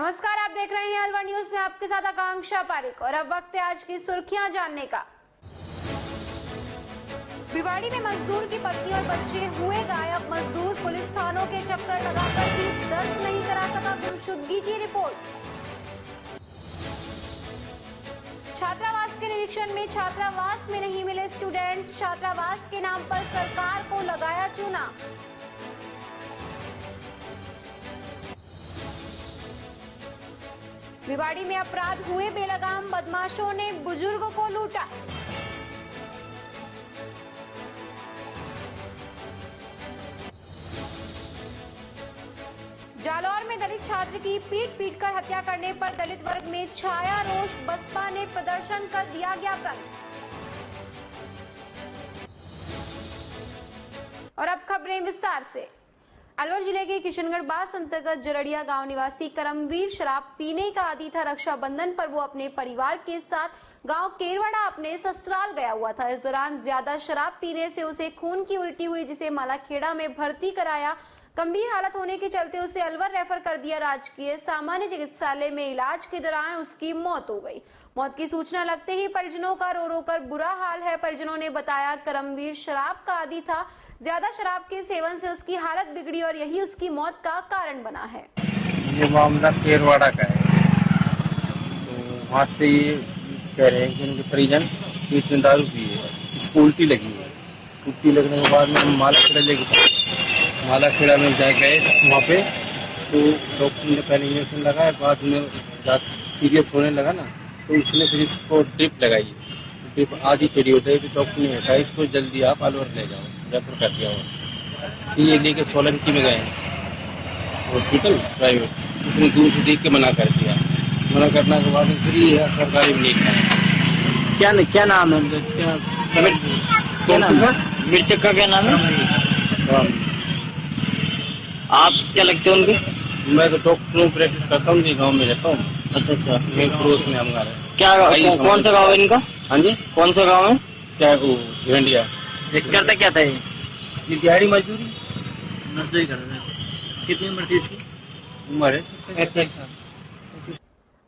नमस्कार, आप देख रहे हैं अलवर न्यूज में आपके साथ आकांक्षा पारिक और अब वक्त है आज की सुर्खियां जानने का। भिवाड़ी में मजदूर की पत्नी और बच्चे हुए गायब। मजदूर पुलिस थानों के चक्कर लगाकर भी दर्ज नहीं करा सका गुमशुदगी की रिपोर्ट। छात्रावास के निरीक्षण में छात्रावास में नहीं मिले स्टूडेंट्स। छात्रावास के नाम पर सरकार को लगाया चूना। भिवाड़ी में अपराध हुए बेलगाम। बदमाशों ने बुजुर्ग को लूटा। जालौर में दलित छात्र की पीट कर हत्या करने पर दलित वर्ग में छाया रोष। बसपा ने प्रदर्शन कर दिया ज्ञापन। और अब खबरें विस्तार से। अलवर जिले के किशनगढ़ बास अंतर्गत जरड़िया गांव निवासी करमवीर शराब पीने का आदी था। रक्षाबंधन पर वो अपने परिवार के साथ गांव केरवाड़ा अपने ससुराल गया हुआ था। इस दौरान ज्यादा शराब पीने से उसे खून की उल्टी हुई, जिसे मालाखेड़ा में भर्ती कराया। गंभीर हालत होने के चलते उसे अलवर रेफर कर दिया। राजकीय सामान्य चिकित्सालय में इलाज के दौरान उसकी मौत हो गई। मौत की सूचना लगते ही परिजनों का रो रो कर बुरा हाल है। परिजनों ने बताया करमवीर शराब का आदी था। ज्यादा शराब के सेवन से उसकी हालत बिगड़ी और यही उसकी मौत का कारण बना है। ये मामला केरवाड़ा का है। तो वहाँ से ये कह रहे हैं कि उनके परिजन इसमें दारू पी है, इसको उल्टी लगी है। उल्टी लगने के बाद में मालाखेड़ा लेके पहुंचे। मालाखेड़ा में गए वहाँ पे, तो डॉक्टर ने पहले इंजेक्शन लगाया, बाद में सीरियस होने लगा ना, तो उसने फिर इसको ड्रिप लगाई। ड्रिप आधी चढ़ी होती है, डॉक्टर ने कहा इसको जल्दी आप अलवर ले जाओ, रेफर कर दिया। और ये लेके सोलंकी में गए हॉस्पिटल प्राइवेट। उसने दूर से देख के मना कर दिया। मना करने के बाद फिर ये सरकारी में नहीं खाया। क्या नाम है? मृतक का क्या नाम है? आप क्या लगते हो उनके? मैं तो डॉक्टर हूँ, प्रैक्टिस करता हूँ, गाँव में रहता हूँ। अच्छा। मैं पड़ोस में हमारे। क्या कौन सा गाँव है इनका? हाँ जी, कौन सा गाँव है? क्या वो झंडिया। करता क्या था ये दिहाड़ी मजदूरी करता है। कितनी उम्र थी इसकी? उम्र है 21 साल।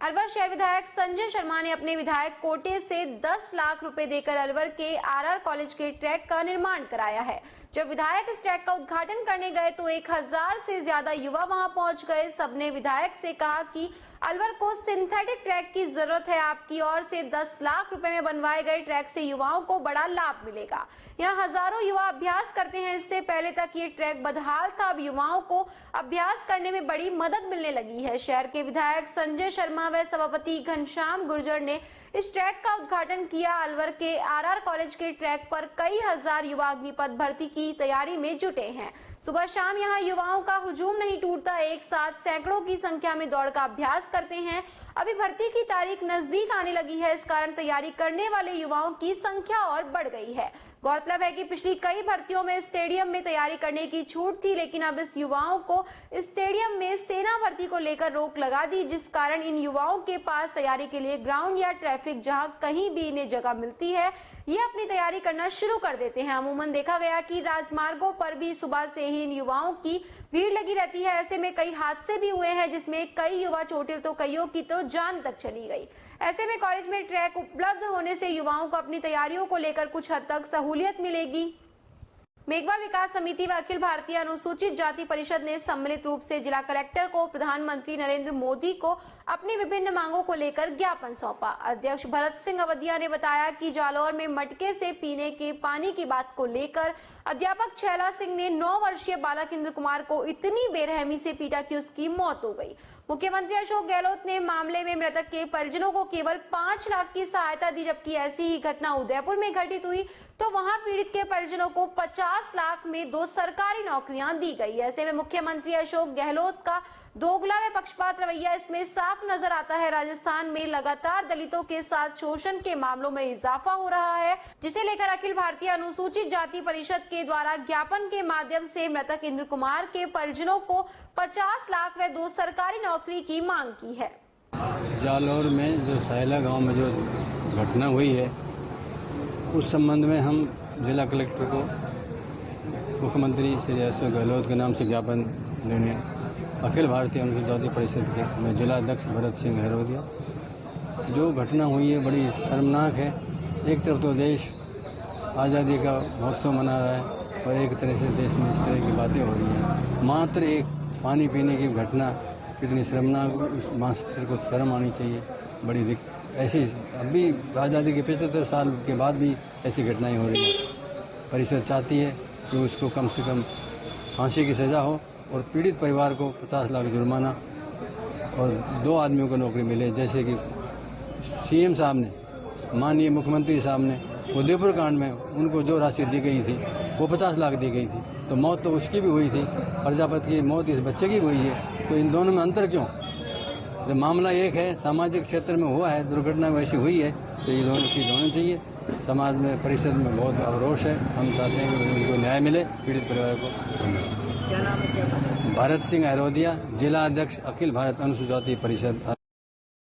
अलवर शहर विधायक संजय शर्मा ने अपने विधायक कोटे से 10 लाख रुपए देकर अलवर के आरआर कॉलेज के ट्रैक का निर्माण कराया है। जब विधायक इस ट्रैक का उद्घाटन करने गए तो 1000 से ज्यादा युवा वहां पहुंच गए। सबने विधायक से कहा कि अलवर को सिंथेटिक ट्रैक की जरूरत है। आपकी ओर से 10 लाख रुपए में बनवाए गए ट्रैक से युवाओं को बड़ा लाभ मिलेगा। यहाँ हजारों युवा अभ्यास करते हैं। इससे पहले तक ये ट्रैक बदहाल था, अब युवाओं को अभ्यास करने में बड़ी मदद मिलने लगी है। शहर के विधायक संजय शर्मा व सभापति घनश्याम गुर्जर ने इस ट्रैक का उद्घाटन किया। अलवर के आरआर कॉलेज के ट्रैक पर कई हजार युवा अग्निपथ भर्ती की तैयारी में जुटे हैं। सुबह शाम यहाँ युवाओं का हुजूम नहीं टूटता। एक साथ सैकड़ों की संख्या में दौड़ का अभ्यास करते हैं। अभी भर्ती की तारीख नजदीक आने लगी है, इस कारण तैयारी करने वाले युवाओं की संख्या और बढ़ गई है। गौरतलब है कि पिछली कई भर्तियों में स्टेडियम में तैयारी करने की छूट थी, लेकिन अब इस युवाओं को स्टेडियम में सेना भर्ती को लेकर रोक लगा दी, जिस कारण इन युवाओं के पास तैयारी के लिए ग्राउंड या ट्रैफिक जहां कहीं भी इन्हें जगह मिलती है, ये अपनी तैयारी करना शुरू कर देते हैं। अमूमन देखा गया कि राजमार्गों पर भी सुबह से ही इन युवाओं की भीड़ लगी रहती है। ऐसे में कई हादसे भी हुए हैं, जिसमें कई युवा चोटिल तो कईयों की तो जान तक चली गई। ऐसे में कॉलेज में ट्रैक उपलब्ध होने से युवाओं को अपनी तैयारियों को लेकर कुछ हद तक सहूलियत मिलेगी। मेघवाल विकास समिति व अखिल भारतीय अनुसूचित जाति परिषद ने सम्मिलित रूप से जिला कलेक्टर को प्रधानमंत्री नरेंद्र मोदी को अपनी विभिन्न मांगों को लेकर ज्ञापन सौंपा। अध्यक्ष भरत सिंह अवधिया ने बताया कि जालौर में मटके से पीने के पानी की बात को लेकर अध्यापक छैला सिंह ने 9 वर्षीय बालक इंद्र कुमार को इतनी बेरहमी से पीटा कि उसकी मौत हो गई। मुख्यमंत्री अशोक गहलोत ने मामले में मृतक के परिजनों को केवल 5 लाख की सहायता दी, जबकि ऐसी ही घटना उदयपुर में घटित हुई तो वहां पीड़ित के परिजनों को 50 लाख में 2 सरकारी नौकरियां दी गई। ऐसे में मुख्यमंत्री अशोक गहलोत का दोगला व पक्षपात रवैया इसमें साफ नजर आता है। राजस्थान में लगातार दलितों के साथ शोषण के मामलों में इजाफा हो रहा है, जिसे लेकर अखिल भारतीय अनुसूचित जाति परिषद के द्वारा ज्ञापन के माध्यम से मृतक इंद्र कुमार के परिजनों को 50 लाख व 2 सरकारी नौकरी की मांग की है। जालौर में जो सैला गांव में जो घटना हुई है, उस संबंध में हम जिला कलेक्टर को मुख्यमंत्री श्री अशोक गहलोत के नाम से ज्ञापन देने अखिल भारतीय अनुसूचित जाति परिषद के मैं जिला अध्यक्ष भरत सिंह हैरोदिया। जो घटना हुई है बड़ी शर्मनाक है। एक तरफ तो देश आज़ादी का महोत्सव मना रहा है और एक तरह से देश में इस तरह की बातें हो रही हैं। मात्र एक पानी पीने की घटना कितनी शर्मनाक, उस मास्टर को शर्म आनी चाहिए। बड़ी ऐसी अभी आज़ादी के 75 साल के बाद भी ऐसी घटनाएं हो रही हैं। परिषद चाहती है कि उसको कम से कम फांसी की सजा हो और पीड़ित परिवार को 50 लाख जुर्माना और 2 आदमियों को नौकरी मिले। जैसे कि सीएम साहब ने, माननीय मुख्यमंत्री साहब ने उदयपुर कांड में उनको जो राशि दी गई थी वो 50 लाख दी गई थी, तो मौत तो उसकी भी हुई थी, प्रजापति की मौत इस बच्चे की हुई है। तो इन दोनों में अंतर क्यों? जब मामला एक है, सामाजिक क्षेत्र में हुआ है, दुर्घटना वैसी हुई है, तो ये दोनों चीज होनी चाहिए। समाज में, परिषद में बहुत आक्रोश है। हम चाहते हैं कि उनको न्याय मिले, पीड़ित परिवार को। क्या नाम है, क्या? भरत सिंह हैरोदिया, जिला अध्यक्ष अखिल भारत अनुसूचित जाति परिषद।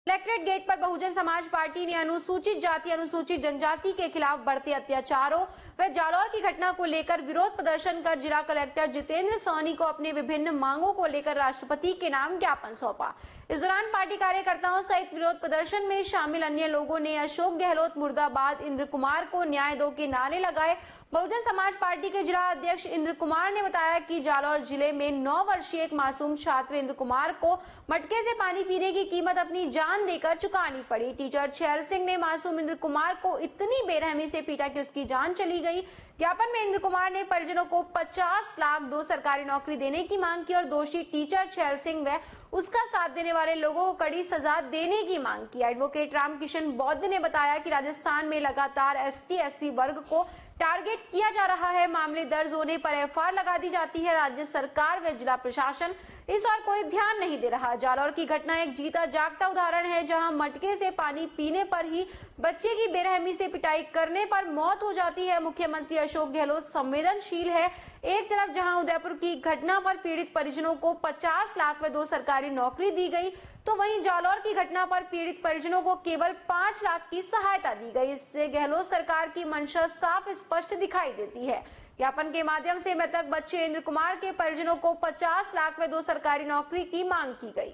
कलेक्ट्रेट गेट पर बहुजन समाज पार्टी ने अनुसूचित जाति अनुसूचित जनजाति के खिलाफ बढ़ते अत्याचारों व जालौर की घटना को लेकर विरोध प्रदर्शन कर जिला कलेक्टर जितेंद्र सोनी को अपने विभिन्न मांगों को लेकर राष्ट्रपति के नाम ज्ञापन सौंपा। इस दौरान पार्टी कार्यकर्ताओं सहित विरोध प्रदर्शन में शामिल अन्य लोगों ने अशोक गहलोत मुर्दाबाद, इंद्र कुमार को न्याय दो के नारे लगाए। बहुजन समाज पार्टी के जिला अध्यक्ष इंद्र कुमार ने बताया कि जालौर जिले में 9 वर्षीय एक मासूम छात्र इंद्र कुमार को मटके से पानी पीने की कीमत अपनी जान देकर चुकानी पड़ी। टीचर छैल सिंह ने मासूम इंद्र कुमार को इतनी बेरहमी से पीटा कि उसकी जान चली गई। ज्ञापन में इंद्र कुमार ने परिजनों को 50 लाख 2 सरकारी नौकरी देने की मांग की और दोषी टीचर छैल सिंह व उसका साथ देने वाले लोगों को कड़ी सजा देने की मांग की। एडवोकेट रामकिशन बौद्ध ने बताया कि राजस्थान में लगातार ST-SC वर्ग को टारगेट किया जा रहा है। मामले दर्ज होने पर FIR लगा दी जाती है। राज्य सरकार व जिला प्रशासन इस और कोई ध्यान नहीं दे रहा। जालौर की घटना एक जीता जागता उदाहरण है, जहां मटके से पानी पीने पर ही बच्चे की बेरहमी से पिटाई करने पर मौत हो जाती है। मुख्यमंत्री अशोक गहलोत संवेदनशील है। एक तरफ जहां उदयपुर की घटना पर पीड़ित परिजनों को 50 लाख व 2 सरकारी नौकरी दी गई, तो वहीं जालौर की घटना पर पीड़ित परिजनों को केवल 5 लाख की सहायता दी गई। इससे गहलोत सरकार की मंशा साफ स्पष्ट दिखाई देती है। ज्ञापन के माध्यम से मृतक बच्चे इंद्र कुमार के परिजनों को 50 लाख व 2 सरकारी नौकरी की मांग की गई।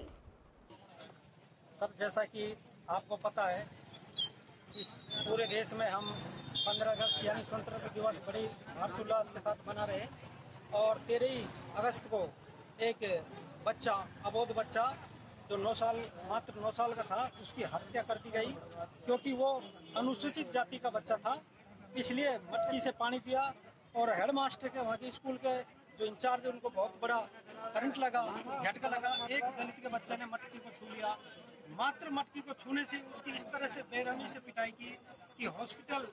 सर, जैसा कि आपको पता है, इस पूरे देश में हम 15 अगस्त यानी स्वतंत्रता दिवस बड़ी हर्षोल्लास के साथ मना रहे हैं और 13 अगस्त को एक बच्चा, अबोध बच्चा जो मात्र 9 साल का था, उसकी हत्या कर दी गई क्योंकि वो अनुसूचित जाति का बच्चा था। इसलिए मटकी से पानी पिया और हेडमास्टर के, वहाँ के स्कूल के जो इंचार्ज, उनको बहुत बड़ा करंट लगा, झटका लगा। एक दलित के बच्चे ने मटकी को छू लिया। मात्र मटकी को छूने से उसकी इस तरह से बेरहमी से पिटाई की कि हॉस्पिटल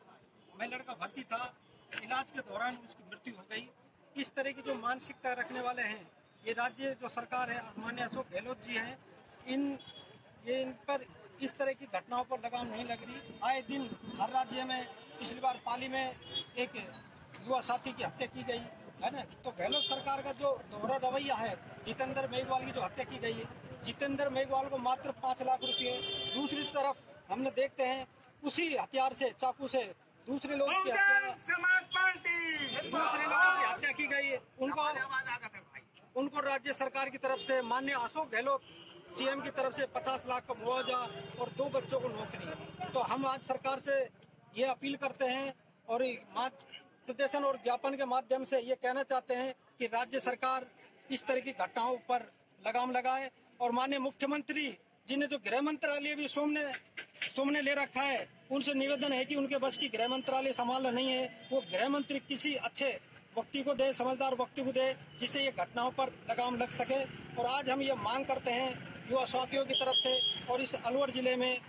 में लड़का भर्ती था, इलाज के दौरान उसकी मृत्यु हो गई। इस तरह की जो मानसिकता रखने वाले हैं, ये राज्य जो सरकार है, माननीय अशोक गहलोत जी हैं, इन पर इस तरह की घटनाओं पर लगाम नहीं लग रही। आए दिन हर राज्य में, पिछली बार पाली में एक युवा साथी की हत्या की गई है ना। तो गहलोत सरकार का जो दोहरा रवैया है, जितेंद्र मेघवाल की जो हत्या की गई है, जितेंद्र मेघवाल को मात्र 5 लाख रुपए, दूसरी तरफ हमने देखते हैं उसी हथियार से, चाकू से दूसरे लोगों की हत्या की गई है। उनको राज्य सरकार की तरफ से, माननीय अशोक गहलोत CM की तरफ से 50 लाख का मुआवजा और 2 बच्चों को नौकरी। तो हम आज सरकार से ये अपील करते हैं और प्रदर्शन और ज्ञापन के माध्यम से ये कहना चाहते हैं कि राज्य सरकार इस तरह की घटनाओं पर लगाम लगाए और माननीय मुख्यमंत्री जिन्हें जो गृह मंत्रालय भी सुमने ले रखा है, उनसे निवेदन है कि उनके बस की गृह मंत्रालय संभालना नहीं है, वो गृह मंत्री किसी अच्छे व्यक्ति को दे, समझदार व्यक्ति को दे, जिससे ये घटनाओं पर लगाम लग सके। और आज हम ये मांग करते हैं युवा साथियों की तरफ से और इस अलवर जिले में,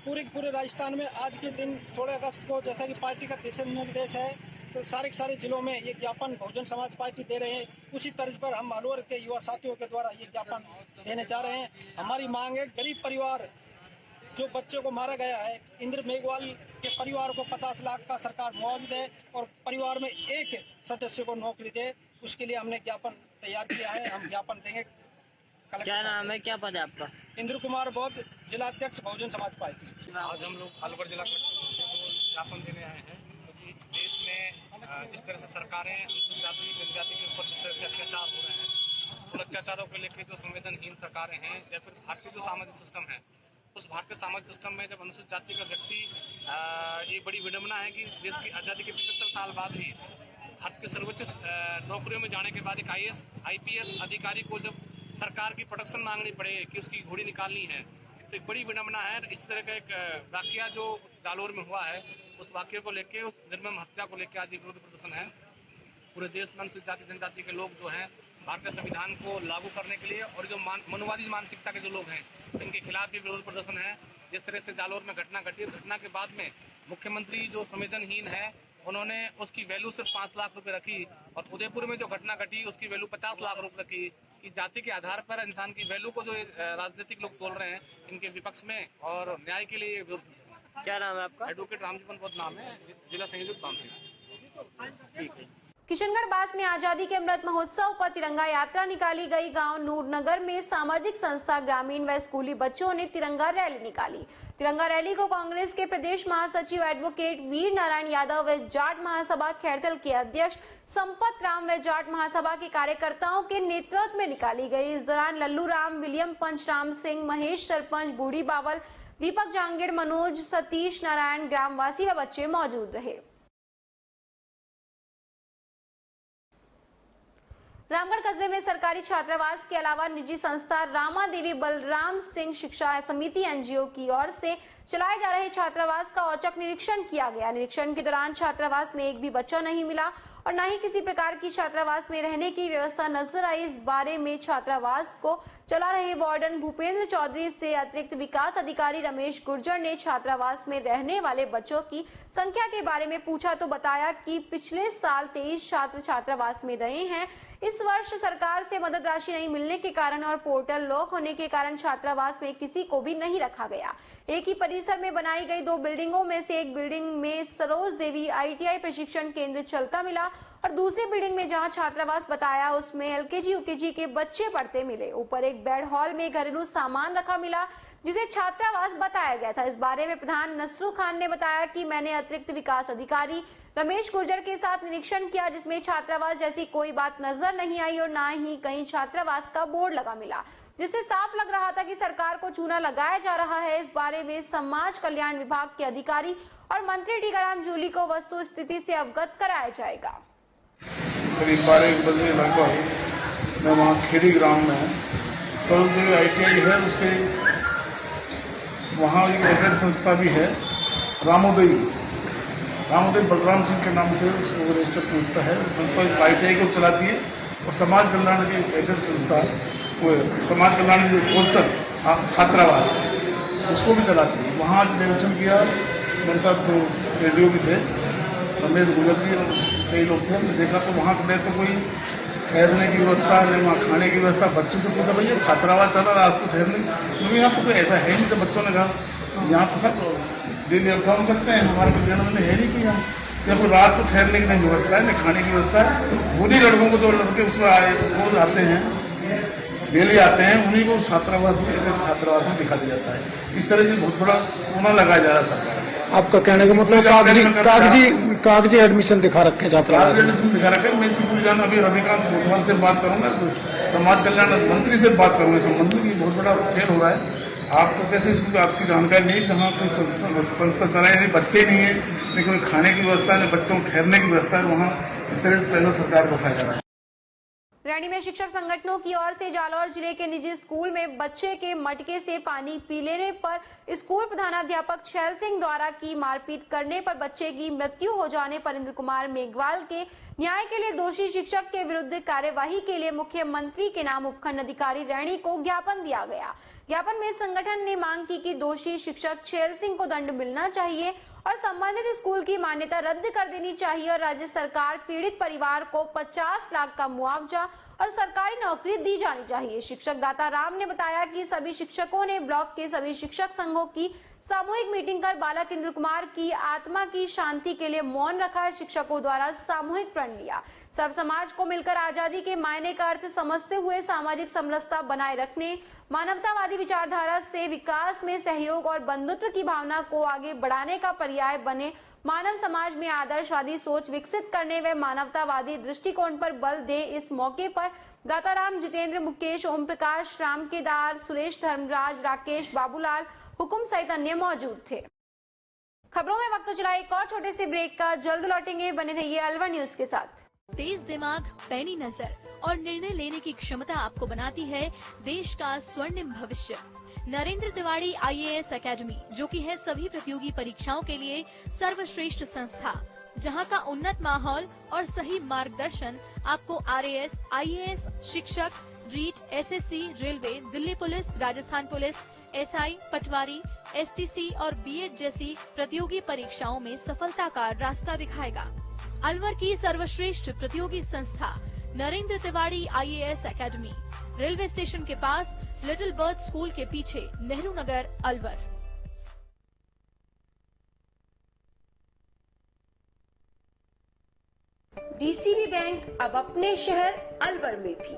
पूरे राजस्थान में आज के दिन 16 अगस्त को, जैसा कि पार्टी का दिशा निर्देश है, तो सारे जिलों में ये ज्ञापन बहुजन समाज पार्टी दे रहे हैं। उसी तर्ज पर हम अलवर के युवा साथियों के द्वारा ये ज्ञापन देने जा रहे हैं। हमारी मांग है, गरीब परिवार जो बच्चे को मारा गया है, इंद्र मेघवाल के परिवार को 50 लाख का सरकार मुआवजा दे और परिवार में एक सदस्य को नौकरी दे। उसके लिए हमने ज्ञापन तैयार किया है, हम ज्ञापन देंगे। क्या नाम है, क्या पद है आपका? इंद्र कुमार बौद्ध, जिला अध्यक्ष बहुजन समाज पार्टी। आज हम लोग अलवर जिला कलेक्टर को ज्ञापन देने आए हैं क्योंकि देश में जिस तरह से सरकारें अनुसूचित जाति जनजाति के ऊपर जिस तरह से अत्याचार हो रहे हैं, और अत्याचारों को लेकर जो संवेदनहीन सरकारें हैं या फिर भारतीय जो सामाजिक सिस्टम है, उस भारतीय सामाजिक सिस्टम में जब अनुसूचित जाति का व्यक्ति, ये बड़ी विडंबना है कि देश की आजादी के 75 साल बाद भी भारत के सर्वोच्च नौकरियों में जाने के बाद एक IPS अधिकारी को जब सरकार की प्रोटेक्शन मांगनी पड़े कि उसकी घोड़ी निकालनी है, तो एक बड़ी विडंबना है। इस तरह का एक वाकया जो जालोर में हुआ है, उस वाकये को लेकर, उस निर्मम हत्या को लेकर आज विरोध प्रदर्शन है। पूरे देश में अनुसूचित जाति जनजाति के लोग जो हैं भारतीय संविधान को लागू करने के लिए, और जो मनुवादी मानसिकता के जो लोग हैं इनके खिलाफ भी विरोध प्रदर्शन है। जिस तरह से जालोर में घटना घटी, घटना के बाद में मुख्यमंत्री जो संवेदनहीन है, उन्होंने उसकी वैल्यू सिर्फ 5 लाख रुपए रखी, और उदयपुर में जो घटना घटी उसकी वैल्यू 50 लाख रुपए रखी। कि जाति के आधार पर इंसान की वैल्यू को जो राजनीतिक लोग तोल रहे हैं, इनके विपक्ष में और न्याय के लिए विरोध। क्या नाम है आपका? एडवोकेट रामजीवन बहुत नाम है, जिला संयोजक काउंसिल। ठीक है। किशनगढ़ बास में आजादी के अमृत महोत्सव पर तिरंगा यात्रा निकाली गई। गांव नूरनगर में सामाजिक संस्था ग्रामीण व स्कूली बच्चों ने तिरंगा रैली निकाली। तिरंगा रैली को कांग्रेस के प्रदेश महासचिव एडवोकेट वीर नारायण यादव व जाट महासभा खैरथल के अध्यक्ष संपत राम व जाट महासभा के कार्यकर्ताओं के नेतृत्व में निकाली गई। इस दौरान लल्लू राम, विलियम पंचराम सिंह, महेश सरपंच, बूढ़ी बावल, दीपक जांगीर, मनोज, सतीश नारायण, ग्रामवासी व बच्चे मौजूद रहे। रामगढ़ कस्बे में सरकारी छात्रावास के अलावा निजी संस्था रामा देवी बलराम सिंह शिक्षा समिति NGO की ओर से चलाए जा रहे छात्रावास का औचक निरीक्षण किया गया। निरीक्षण के दौरान छात्रावास में एक भी बच्चा नहीं मिला और न ही किसी प्रकार की छात्रावास में रहने की व्यवस्था नजर आई। इस बारे में छात्रावास को चला रहे वार्डन भूपेंद्र चौधरी से अतिरिक्त विकास अधिकारी रमेश गुर्जर ने छात्रावास में रहने वाले बच्चों की संख्या के बारे में पूछा तो बताया कि पिछले साल 23 छात्र छात्रावास में रहे हैं। इस वर्ष सरकार से मदद राशि नहीं मिलने के कारण और पोर्टल लॉक होने के कारण छात्रावास में किसी को भी नहीं रखा गया। एक ही परिसर में बनाई गई 2 बिल्डिंगों में से एक बिल्डिंग में सरोज देवी ITI प्रशिक्षण केंद्र चलता मिला और दूसरी बिल्डिंग में जहां छात्रावास बताया उसमें LKG UKG के बच्चे पढ़ते मिले। ऊपर एक बेड हॉल में घरेलू सामान रखा मिला जिसे छात्रावास बताया गया था। इस बारे में प्रधान नसरू खान ने बताया कि मैंने अतिरिक्त विकास अधिकारी रमेश गुर्जर के साथ निरीक्षण किया जिसमें छात्रावास जैसी कोई बात नजर नहीं आई और न ही कहीं छात्रावास का बोर्ड लगा मिला, जिससे साफ लग रहा था कि सरकार को चूना लगाया जा रहा है। इस बारे में समाज कल्याण विभाग के अधिकारी और मंत्री टीकाराम जूली को वस्तु स्थिति से अवगत कराया जाएगा। करीब 12 बजे लगभग मैं वहाँ खेड़ी ग्राम में सरोज देवी ITI है, उसके वहाँ एक एडेड संस्था भी है रामोदय बलराम सिंह के नाम से उसको रजिस्टर्ड संस्था है। संस्था ITI को चलाती है और समाज कल्याण की एडेड संस्था वो समाज कल्याण की पोर्टल छात्रावास उसको भी चलाती है। वहाँ निरीक्षण किया, मेरे साथ रेडियो भी थे, रमेश गुर्जर जी और कई लोग थे। देखा तो वहाँ न तो कोई ठहरने की व्यवस्था, न वहाँ खाने की व्यवस्था। बच्चों से पूछा भैया छात्रावास चला रहा आपको ठहरने, क्योंकि यहाँ पर कोई ऐसा है नहीं। तो बच्चों ने कहा यहाँ तो सब डेली अप डाउन करते हैं, हमारे विद्यालय में है नहीं कोई यहाँ, जब रात को ठहरने की नहीं व्यवस्था है, न खाने की व्यवस्था है। उन्हीं लड़कों को जो लड़के उसमें आए रोज आते हैं, डेली आते हैं, उन्हीं को छात्रावास में दिखा दिया जाता है। इस तरह से बहुत बड़ा कोना लगाया जा रहा है सरकार। आपका कहने का मतलब कागजी एडमिशन दिखा रखे छात्रावास एडमिशन दिखा रखे। मैं इसकी पूरी जान अभी रविकांत मोटवाल से बात करूंगा, तो समाज कल्याण मंत्री से बात करूंगा। संबंध की बहुत बड़ा फेल हो रहा है। आपको कैसे इसकी आपकी जानकारी नहीं, कहाँ कोई संस्था चलाई नहीं, बच्चे नहीं है, लेकिन खाने की व्यवस्था है, बच्चों को ठहरने की व्यवस्था है। वहाँ इस तरह से पैसा सरकार को खाया जा रहा है। रैनी में शिक्षक संगठनों की ओर से जालौर जिले के निजी स्कूल में बच्चे के मटके से पानी पी लेने पर स्कूल प्रधानाध्यापक छैल सिंह द्वारा की मारपीट करने पर बच्चे की मृत्यु हो जाने पर इंद्र कुमार मेघवाल के न्याय के लिए दोषी शिक्षक के विरुद्ध कार्यवाही के लिए मुख्यमंत्री के नाम उपखंड अधिकारी रैनी को ज्ञापन दिया गया। ज्ञापन में संगठन ने मांग की कि दोषी शिक्षक छैल सिंह को दंड मिलना चाहिए और संबंधित स्कूल की मान्यता रद्द कर देनी चाहिए और राज्य सरकार पीड़ित परिवार को 50 लाख का मुआवजा और सरकारी नौकरी दी जानी चाहिए। शिक्षक दाता राम ने बताया कि सभी शिक्षकों ने ब्लॉक के सभी शिक्षक संघों की सामूहिक मीटिंग कर बालक इंद्र कुमार की आत्मा की शांति के लिए मौन रखा। शिक्षकों द्वारा सामूहिक प्रण लिया। सब समाज को मिलकर आजादी के मायने का अर्थ समझते हुए सामाजिक समरसता बनाए रखने, मानवतावादी विचारधारा से विकास में सहयोग और बंधुत्व की भावना को आगे बढ़ाने का पर्याय बने, मानव समाज में आदर्शवादी सोच विकसित करने व मानवतावादी दृष्टिकोण पर बल दें। इस मौके पर दाताराम, जितेंद्र, मुकेश, ओम प्रकाश, राम केदार, सुरेश, धर्मराज, राकेश, बाबूलाल, हुकुम सहित अन्य मौजूद थे। खबरों में वक्त चला एक और छोटे से ब्रेक का, जल्द लौटेंगे, बने रहिए अलवर न्यूज के साथ। तेज दिमाग, पैनी नजर और निर्णय लेने की क्षमता आपको बनाती है देश का स्वर्णिम भविष्य। नरेंद्र तिवारी IAS एकेडमी, जो कि है सभी प्रतियोगी परीक्षाओं के लिए सर्वश्रेष्ठ संस्था, जहां का उन्नत माहौल और सही मार्गदर्शन आपको RAS, IAS, शिक्षक, REET, SSC, railway, Delhi police, Rajasthan police, SI, patwari, STC और BEd जैसी प्रतियोगी परीक्षाओं में सफलता का रास्ता दिखाएगा। अलवर की सर्वश्रेष्ठ प्रतियोगी संस्था Narendra Tiwari IAS academy, railway station के पास, लिटिल बर्ड स्कूल के पीछे, नेहरू नगर, अलवर। DCB बैंक अब अपने शहर अलवर में भी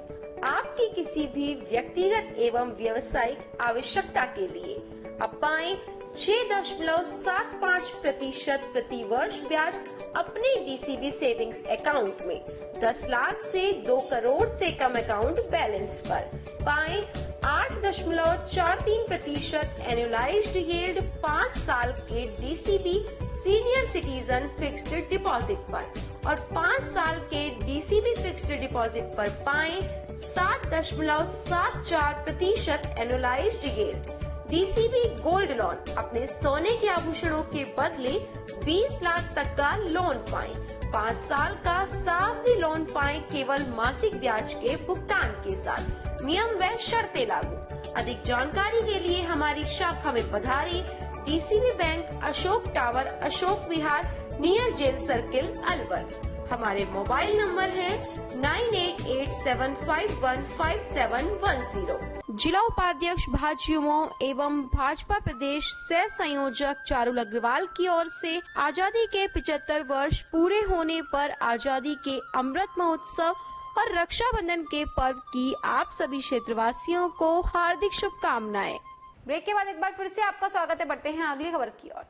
आपकी किसी भी व्यक्तिगत एवं व्यावसायिक आवश्यकता के लिए अब पाएं 6.75% प्रति वर्ष ब्याज अपने DCB सेविंग्स अकाउंट में। 10 लाख से 2 करोड़ से कम अकाउंट बैलेंस पर पाएं 8.43% एनुअलाइज्ड यील्ड 5 साल के DCB senior citizen fixed deposit पर और 5 साल के DCB फिक्स्ड डिपॉजिट पर पाएं 7.74% annualised yield. DCB gold loan, अपने सोने के आभूषणों के बदले 20 लाख तक का लोन पाएं। 5 साल का सावधि लोन पाएं केवल मासिक ब्याज के भुगतान के साथ। नियम व शर्तें लागू। अधिक जानकारी के लिए हमारी शाखा में पधारें। DCB bank, Ashok tower, Ashok Vihar, near jail circle, Alwar. हमारे मोबाइल नंबर है 9887515710। जिला उपाध्यक्ष भाजयुमो एवं भाजपा प्रदेश सह संयोजक चारुल अग्रवाल की ओर से आजादी के 75 वर्ष पूरे होने पर आजादी के अमृत महोत्सव और रक्षाबंधन के पर्व की आप सभी क्षेत्रवासियों को हार्दिक शुभकामनाएं। ब्रेक के बाद एक बार फिर से आपका स्वागत है। बढ़ते हैं अगली खबर की ओर।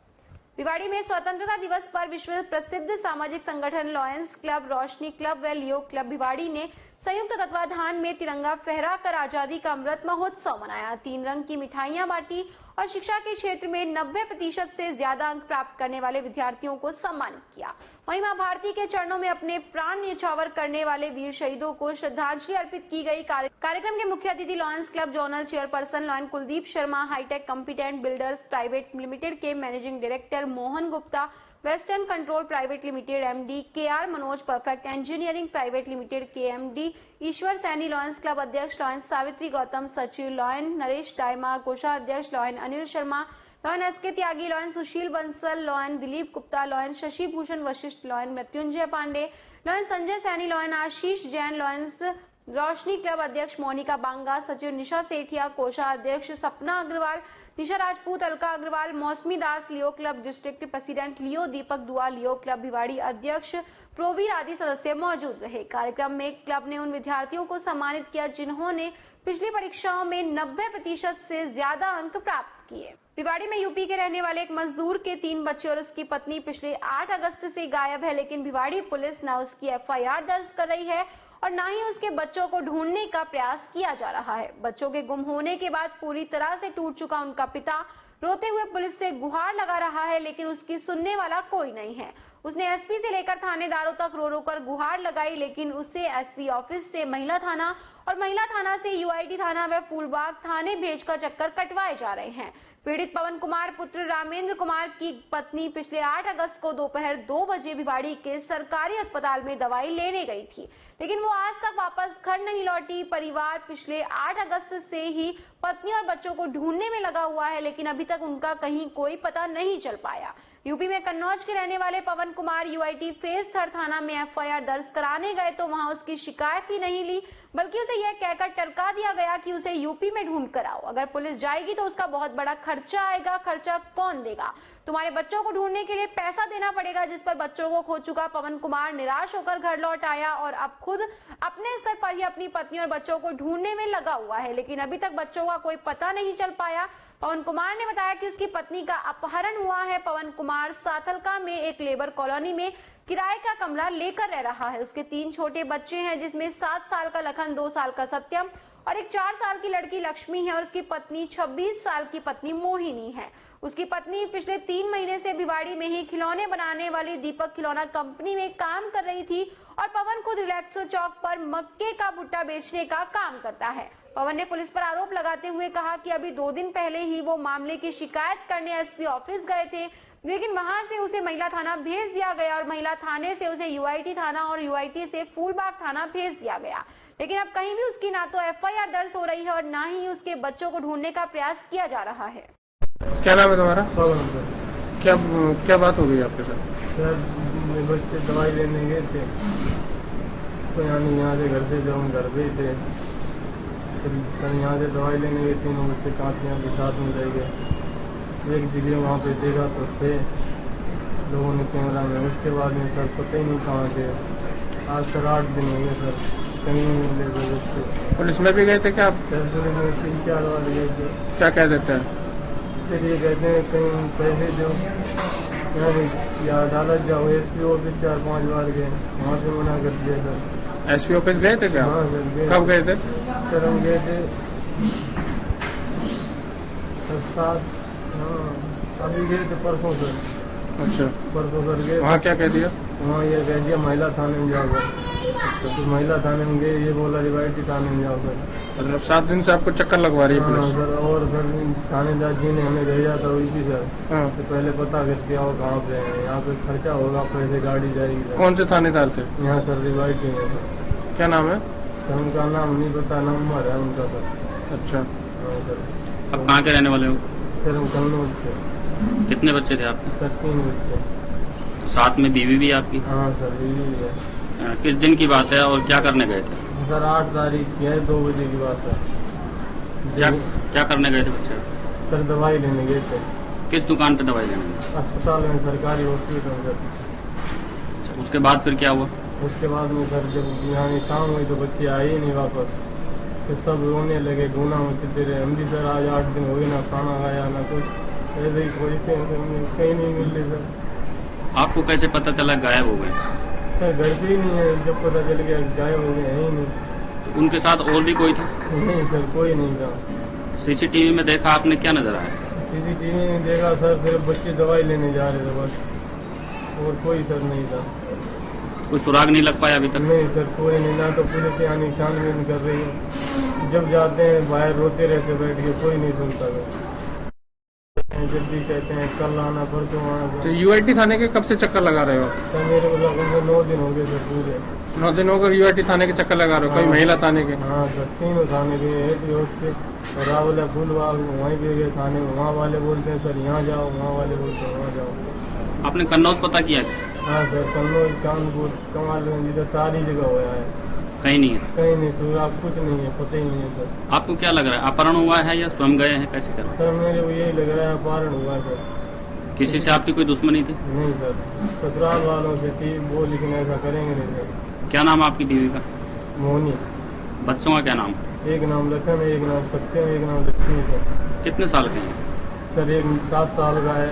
भिवाड़ी में स्वतंत्रता दिवस पर विश्व प्रसिद्ध सामाजिक संगठन लॉयंस क्लब, रोशनी क्लब व लियो क्लब भिवाड़ी ने संयुक्त तत्वाधान में तिरंगा फहराकर आजादी का अमृत महोत्सव मनाया। 3 रंग की मिठाइयां बांटी और शिक्षा के क्षेत्र में 90% से ज्यादा अंक प्राप्त करने वाले विद्यार्थियों को सम्मानित किया। वहीं मां भारती के चरणों में अपने प्राण न्यौछावर करने वाले वीर शहीदों को श्रद्धांजलि अर्पित की गई। कार्यक्रम के मुख्य अतिथि lions club zonal chairperson lion Kuldeep Sharma, hi tech competent builders private limited के managing director Mohan Gupta, western control private limited MD KR Manoj, perfect engineering private limited के MD Ishwar Saini, lions club अध्यक्ष लॉयन सावित्री गौतम, सचिव लॉयन नरेश डायमा, कोषाध्यक्ष lion Anil Sharma, lion SK Tyagi, lion Sushil Bansal, lion Dilip Gupta, lion Shashi Bhushan Vashishtha, lion Mrityunjay Pandey, lion Sanjay Saini, lion आशीष Jain, lions रोशनी club अध्यक्ष मोनिका बांगा, सचिव निशा सेठिया, कोषाध्यक्ष सपना अग्रवाल, निशा राजपूत, अलका अग्रवाल, मौसमी दास, लियो क्लब डिस्ट्रिक्ट प्रेसिडेंट लियो दीपक दुआ, लियो क्लब भिवाड़ी अध्यक्ष प्रोवीर आदि सदस्य मौजूद रहे। कार्यक्रम में क्लब ने उन विद्यार्थियों को सम्मानित किया जिन्होंने पिछली परीक्षाओं में 90% से ज्यादा अंक प्राप्त किए। भिवाड़ी में यूपी के रहने वाले एक मजदूर के 3 बच्चे और उसकी पत्नी पिछले 8 अगस्त से गायब है, लेकिन भिवाड़ी पुलिस न उसकी FIR दर्ज कर रही है और न ही उसके बच्चों को ढूंढने का प्रयास किया जा रहा है। बच्चों के गुम होने के बाद पूरी तरह से टूट चुका उनका पिता रोते हुए पुलिस से गुहार लगा रहा है, लेकिन उसकी सुनने वाला कोई नहीं है। उसने SP से लेकर थानेदारों तक रो रो कर गुहार लगाई, लेकिन उसे SP ऑफिस से महिला थाना और महिला थाना से UID थाना व फूलबाग थाने भेजकर चक्कर कटवाए जा रहे हैं। पीड़ित पवन कुमार पुत्र रामेंद्र कुमार की पत्नी पिछले 8 अगस्त को दोपहर 2 बजे भिवाड़ी के सरकारी अस्पताल में दवाई लेने गई थी, लेकिन वो आज तक वापस घर नहीं लौटी। परिवार पिछले 8 अगस्त से ही पत्नी और बच्चों को ढूंढने में लगा हुआ है, लेकिन अभी तक उनका कहीं कोई पता नहीं चल पाया। यूपी में कन्नौज के रहने वाले पवन कुमार UIT फेज 3 थाना में FIR दर्ज कराने गए तो वहां उसकी शिकायत ही नहीं ली, बल्कि उसे यह कहकर टरका दिया गया कि उसे यूपी में ढूंढ कर आओ। अगर पुलिस जाएगी तो उसका बहुत बड़ा खर्चा आएगा। खर्चा कौन देगा? तुम्हारे बच्चों को ढूंढने के लिए पैसा देना पड़ेगा। जिस पर बच्चों को खो चुका पवन कुमार निराश होकर घर लौट आया और अब खुद अपने स्तर पर ही अपनी पत्नी और बच्चों को ढूंढने में लगा हुआ है, लेकिन अभी तक बच्चों का कोई पता नहीं चल पाया। पवन कुमार ने बताया कि उसकी पत्नी का अपहरण हुआ है। पवन कुमार साथलका में एक लेबर कॉलोनी में किराए का कमरा लेकर रह रहा है। उसके 3 छोटे बच्चे हैं, जिसमें 7 साल का लखन, 2 साल का सत्यम और एक 4 साल की लड़की लक्ष्मी है और उसकी पत्नी 26 साल की पत्नी मोहिनी है। उसकी पत्नी पिछले 3 महीने से भिवाड़ी में ही खिलौने बनाने वाली दीपक खिलौना कंपनी में काम कर रही थी और पवन खुद रिलैक्सो चौक पर मक्के का भुट्टा बेचने का काम करता है। पवन ने पुलिस पर आरोप लगाते हुए कहा कि अभी 2 दिन पहले ही वो मामले की शिकायत करने एसपी ऑफिस गए थे, लेकिन वहां से उसे महिला थाना भेज दिया गया और महिला थाने से उसे यूआईटी थाना और यूआईटी से फूलबाग थाना भेज दिया गया। लेकिन अब कहीं भी उसकी ना तो एफआईआर दर्ज हो रही है और ना ही उसके बच्चों को ढूंढने का प्रयास किया जा रहा है। क्या नाम है तुम्हारा? क्या बात हो गई आपके साथ? सर, मेरे बच्चे दवाई लेने गए थे तो यहाँ से घर से जब हम घर पे थे फिर सर यहाँ से दवाई लेने गए, 3 बच्चे कांटियाँ के साथ में रह गए। एक जगह वहाँ पे देखा तो थे लोगों ने कैमरा में, उसके बाद में सर पता ही नहीं कहाँ थे। आज सर 8 दिन हो गए सर, कहीं नहीं मिले थे बच्चे। पुलिस में भी गए थे क्या आप? सर पुलिस में 3-4 बार गए थे। क्या कह देते हैं? फिर ये कहते हैं कहीं पैसे दो या अदालत जाओ। एसपी ऑफिस 4-5 बार गए, वहाँ से मना कर दिया सर। एसपी ऑफिस गए थे क्या? हाँ सर गए। कब गए थे? सर हम गए थे 7, हाँ अभी गए थे परसों सर। अच्छा, परसों सर गए। वहाँ क्या कह दिया? वहाँ ये कह दिया महिला थाने में जाओ सर। तो महिला थाने में गए, ये बोला रिवायती थाने में जाओ सर। मतलब 7 दिन से आपको चक्कर लगवा रही है पुलिस? हाँ सर, और सर थानेदार जी ने हमें भेजा था वही सर। हाँ। तो पहले पता करके आओ कहाँ पे है, यहाँ पे खर्चा होगा, पैसे गाड़ी जाएगी सर। कौन से थानेदार से? यहाँ सर रिवायती है सर। क्या नाम है? सर उनका नाम नहीं पता, नंबर है उनका सर। अच्छा, हाँ सर। आप कहाँ के रहने वाले हो? सर हम कन्नौज से। कितने बच्चे थे आपके? सर 3 बच्चे। साथ में बीवी भी आपकी? हाँ सर बीवी भी है। किस दिन की बात है और क्या करने गए थे? सर 8 तारीख की है, 2 बजे की बात है। क्या करने गए थे बच्चे? सर दवाई लेने गए थे। किस दुकान पे दवाई लेने गए? अस्पताल में, सरकारी हॉस्पिटल में सर। उसके बाद फिर क्या हुआ? उसके बाद में सर जब यहाँ शाम हुई तो बच्चे आए ही नहीं वापस। तो सब रोने लगे, ढूंढा मचते रहे। हम भी सर आज 8 दिन हो गए, ना खाना खाया ना कुछ, ऐसे ही कोई से कहीं नहीं मिल रही सर। आपको कैसे पता चला गायब हो गए? सर घर पे ही नहीं है, जब पता चल गया गायब हो गए, है ही नहीं। तो उनके साथ और भी कोई था? नहीं सर, कोई नहीं था। सीसीटीवी में देखा आपने, क्या नजर आया? सीसीटीवी में देखा सर, सिर्फ बच्चे दवाई लेने जा रहे थे बस, और कोई सर नहीं था। कोई सुराग नहीं लग पाया अभी तक? नहीं सर, कोई नहीं। ना तो पुलिस यहाँ छानबीन कर रही है, जब जाते हैं बाहर रोते रहते बैठ के, कोई नहीं सुनता है। जब भी कहते हैं कल आना, परसों आना। तो यूआईटी थाने के कब से चक्कर लगा रहे हो? सर मेरे को 9 दिन हो गए सर पूरे। 9 दिन होकर यूआईटी थाने के चक्कर लगा रहे हो? कोई महिला थाने के? हाँ सर, 3 थाने के, एक रावल फूलबाग, वहीं पे गए थाने में। वहाँ वाले बोलते हैं सर यहाँ जाओ, वहाँ वाले बोलते हैं वहाँ जाओ। आपने कन्नौज पता किया? हाँ सर, कन्नौज, कानपुर, कमालगंज, इधर सारी जगह हुआ है। कहीं नहीं है? कहीं नहीं, सुराग कुछ नहीं है, पता ही नहीं है सर। आपको क्या लग रहा है, अपहरण हुआ है या स्वयं गए हैं, कैसे कर? सर मेरे को यही लग रहा है अपहरण हुआ है सर। किसी से आपकी कोई दुश्मनी थी? नहीं सर, ससुराल वालों से थी वो, लेकिन ऐसा करेंगे नहीं सर। क्या नाम आपकी बीवी का? मोहनी। बच्चों का क्या नाम? एक नाम लखन है, एक नाम सत्यम, एक नाम लक्ष्मी सर। कितने साल के हैं? सर एक 7 साल का है,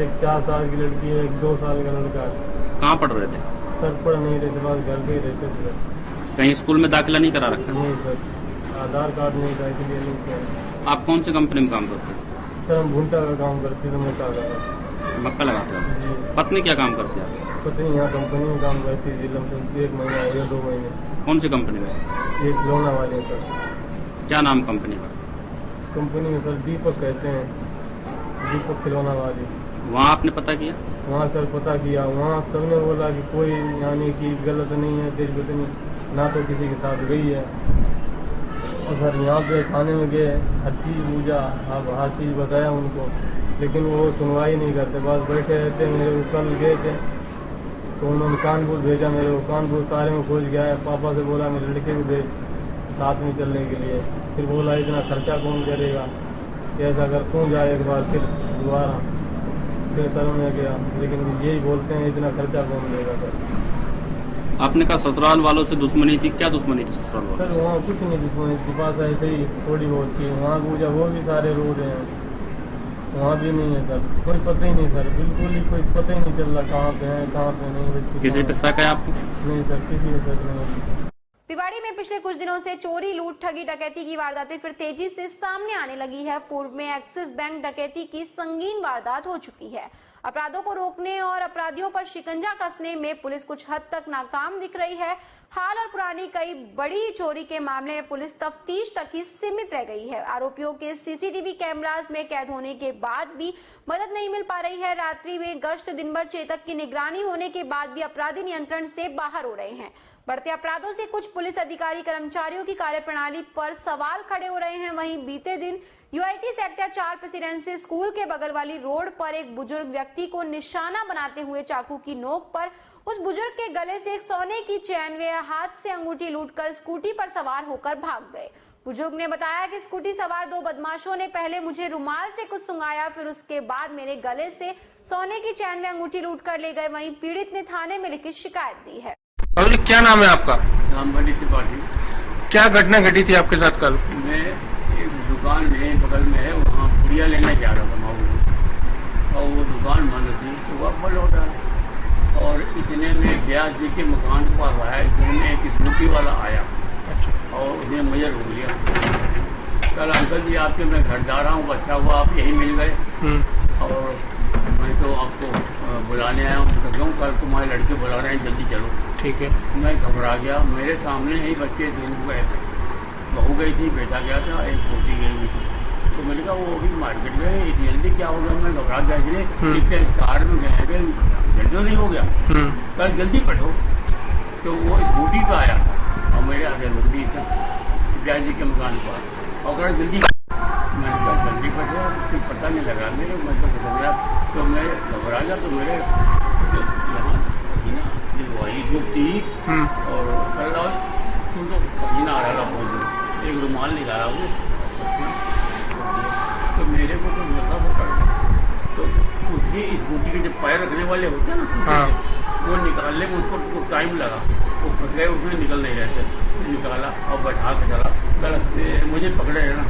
एक 4 साल की लड़की है, एक 2 साल का लड़का है। कहाँ पढ़ रहे थे? सर पढ़ नहीं रहे थे, बस घर पे ही रहते थे। कहीं स्कूल में दाखिला नहीं करा रखा? नहीं सर, आधार कार्ड नहीं था, इसलिए नहीं किया। आप कौन सी कंपनी में काम करते हैं? सर हम भुट्टा का काम करते थे, मक्का का। मक्का लगाते हो? पत्नी क्या काम करती है? पत्नी यहाँ कंपनी में काम करती थी, लगभग 1 महीना हो गया, 2 महीने। कौन सी कंपनी में? ये खिलौना वाले सर। क्या नाम कंपनी का? कंपनी में सर दीपक कहते हैं, दीपक खिलौना वाली। वहाँ आपने पता किया? वहाँ सर पता किया, वहाँ सबने बोला कि कोई यानी कि गलत नहीं है, देश पत्नी ना तो किसी के साथ गई है। और सर यहाँ पे थाने में गए, हर चीज़ पूछा, आप हर चीज़ बताया उनको, लेकिन वो सुनवाई नहीं करते, बस बैठे रहते। मेरे को कल गए थे तो उन्होंने कानपुर भेजा, मेरे को कानपुर सारे में खोज गया है। पापा से बोला मेरे लड़के को भेज साथ में चलने के लिए, फिर बोला इतना खर्चा कौन करेगा, ऐसा अगर तू जाए एक बार फिर दोबारा, फिर सर में गया, लेकिन यही बोलते हैं इतना खर्चा कौन देगा सर। आपने कहा ससुराल वालों से दुश्मनी थी, क्या दुश्मनी थी ससुराल वालों? सर वहाँ कुछ नहीं दुश्मनी थी, पास ऐसे ही थोड़ी बहुत थी। वहाँ पूछा, वो भी सारे रो रहे हैं, वहाँ भी नहीं है सर, कोई पता ही नहीं सर, बिल्कुल ही कोई पता ही नहीं चल रहा कहाँ पे है कहाँ पे नहीं। बच्चे किसी पे शक है आपको? नहीं सर, किसी पे शक नहीं है। भिवाड़ी में पिछले कुछ दिनों से चोरी, लूट, ठगी, डकैती की वारदातें फिर तेजी से सामने आने लगी है। पूर्व में एक्सिस बैंक डकैती की संगीन वारदात हो चुकी है। अपराधों को रोकने और अपराधियों पर शिकंजा कसने में पुलिस कुछ हद तक नाकाम दिख रही है। हाल और पुरानी कई बड़ी चोरी के मामले में पुलिस तफ्तीश तक ही सीमित रह गई है। आरोपियों के सीसीटीवी कैमरास में कैद होने के बाद भी मदद नहीं मिल पा रही है। रात्रि में गश्त, दिन भर चेतक की निगरानी होने के बाद भी अपराधी नियंत्रण से बाहर हो रहे हैं। बढ़ते अपराधों से कुछ पुलिस अधिकारी कर्मचारियों की कार्यप्रणाली पर सवाल खड़े हो रहे हैं। वहीं बीते दिन यूआईटी सेक्टर 4 प्रेसिडेंसी स्कूल के बगल वाली रोड पर एक बुजुर्ग व्यक्ति को निशाना बनाते हुए चाकू की नोक पर उस बुजुर्ग के गले से एक सोने की चैन व हाथ से अंगूठी लूटकर स्कूटी पर सवार होकर भाग गए। बुजुर्ग ने बताया कि स्कूटी सवार 2 बदमाशों ने पहले मुझे रुमाल से कुछ सुंघाया, फिर उसके बाद मेरे गले से सोने की चैन व अंगूठी लूटकर ले गए। वहीं पीड़ित ने थाने में लिखित शिकायत दी है। और क्या नाम है आपका? नाम बड़ी त्रिपाठी। क्या घटना घटी थी आपके साथ कल? मैं एक दुकान में बगल में है, वहाँ पुड़िया लेने जा रहा था माऊ, और वो दुकान बंद थी तो वह बंद होता है। और इतने में ब्यास जी के मकान पर आया, इतने में एक स्कूटी वाला आया और उसने मुझे रोक लिया। कल अंकल जी आपके मैं घर जा रहा हूँ, अच्छा हुआ आप यही मिल गए। और मैं तो आपको बुलाने आया हूँ, तो क्यों कल तुम्हारे लड़के बुला रहे हैं, जल्दी चलो। ठीक है। मैं घबरा गया, मेरे सामने ही बच्चे दोनों गए थे, बहू गई थी, बेटा गया था, एक छोटी गई हुई थी। तो मैंने कहा वो अभी मार्केट गए, जल्दी क्या हो गया, मैं घबरा गया, इसलिए कार में गए थे, जल्दी नहीं हो गया, कल जल्दी बैठो। तो वो स्कूटी पे आया और मेरे आगे रुक दी ब्यास जी के मकान पर, और जल्दी मैंने कहा जल्दी बैठो, कुछ पता नहीं लगा मेरे, मैं तो घबरा, तो मैं घबरा गया। तो मेरे यहाँ वही दुखती और कल तुम तो पसीना आ रहा था, एक रुमाल निकाला वो, तो मेरे को तो लगा वो कर, तो उसकी स्कूटी के जो पैर रखने वाले होते हैं ना, वो निकालने में उसको टाइम लगा, वो फंस गए, उसमें निकल नहीं रहे थे, निकाला और बैठा के चला। कल मुझे पकड़े है ना,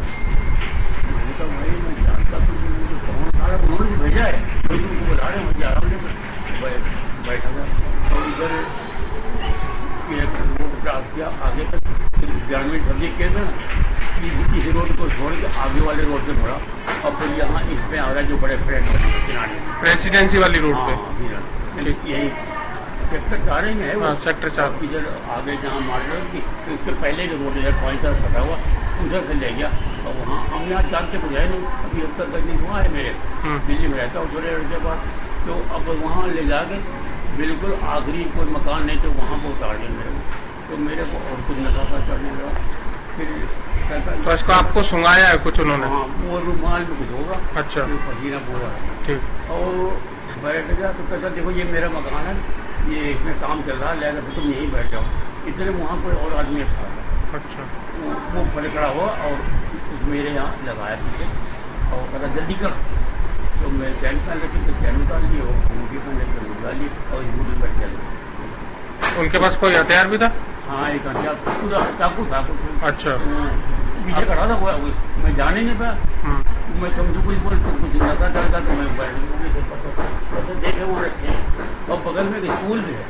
मैंने कहा भाई मैं जानता तो उन्होंने भेजा है, कोई तुमको बुला रहे, मुझे आराम नहीं बैठा था। और इधर रोड क्रॉस किया, आगे तक ग्रामीण सब्जी केंद्र, इस रोड को छोड़ के आगे वाले रोड पे मुड़ा और फिर यहाँ इसमें आ गया जो बड़े फ्लैट बने किनारे, प्रेसिडेंसी वाली रोड पे, यही सेक्टर 4 ही है, सेक्टर 4 इधर आगे जहाँ मार रहे थी, उसके पहले जो रोड इधर 5 तरफ कटा हुआ, उधर से ले गया। और वहाँ हम यहाँ जानते कुछ है नहीं, अभी अब तक नहीं हुआ है, मेरे दिल्ली में रहता हूँ थोड़े के बाद, तो अब वहाँ ले जाके बिल्कुल आखिरी कोई मकान नहीं तो वहाँ पर उतार दिया मेरे को, तो मेरे को और कुछ नशा सा चढ़ने लगा। फिर तो इसको आपको सुंघाया है कुछ उन्होंने? हाँ, वो रुमाल में कुछ होगा। अच्छा। पसीना पूरा। ठीक। और बैठ गया तो कहता देखो ये मेरा मकान है, ये इसमें काम चल रहा है, लिहाजा तो तुम यहीं बैठ जाओ। इतने वहाँ कोई और आदमी था। अच्छा। वो खड़े खड़ा हुआ और मेरे यहाँ लगाया पीछे और कहता जल्दी कर, तो मैं चैन पहन रखी तो चैन उतार ली और अंगूठी पहन रखी उतार ली और स्कूटी बैठ गया। उनके पास कोई हथियार भी था? हाँ, एक हथियार पूरा चाकू था कुछ। अच्छा। पीछे खड़ा था वो, मैं जाने नहीं पाया, मैं समझू कुछ बोल तो कुछ लगा था तो मैं देखे वो रखे और बगल में एक स्कूल भी है,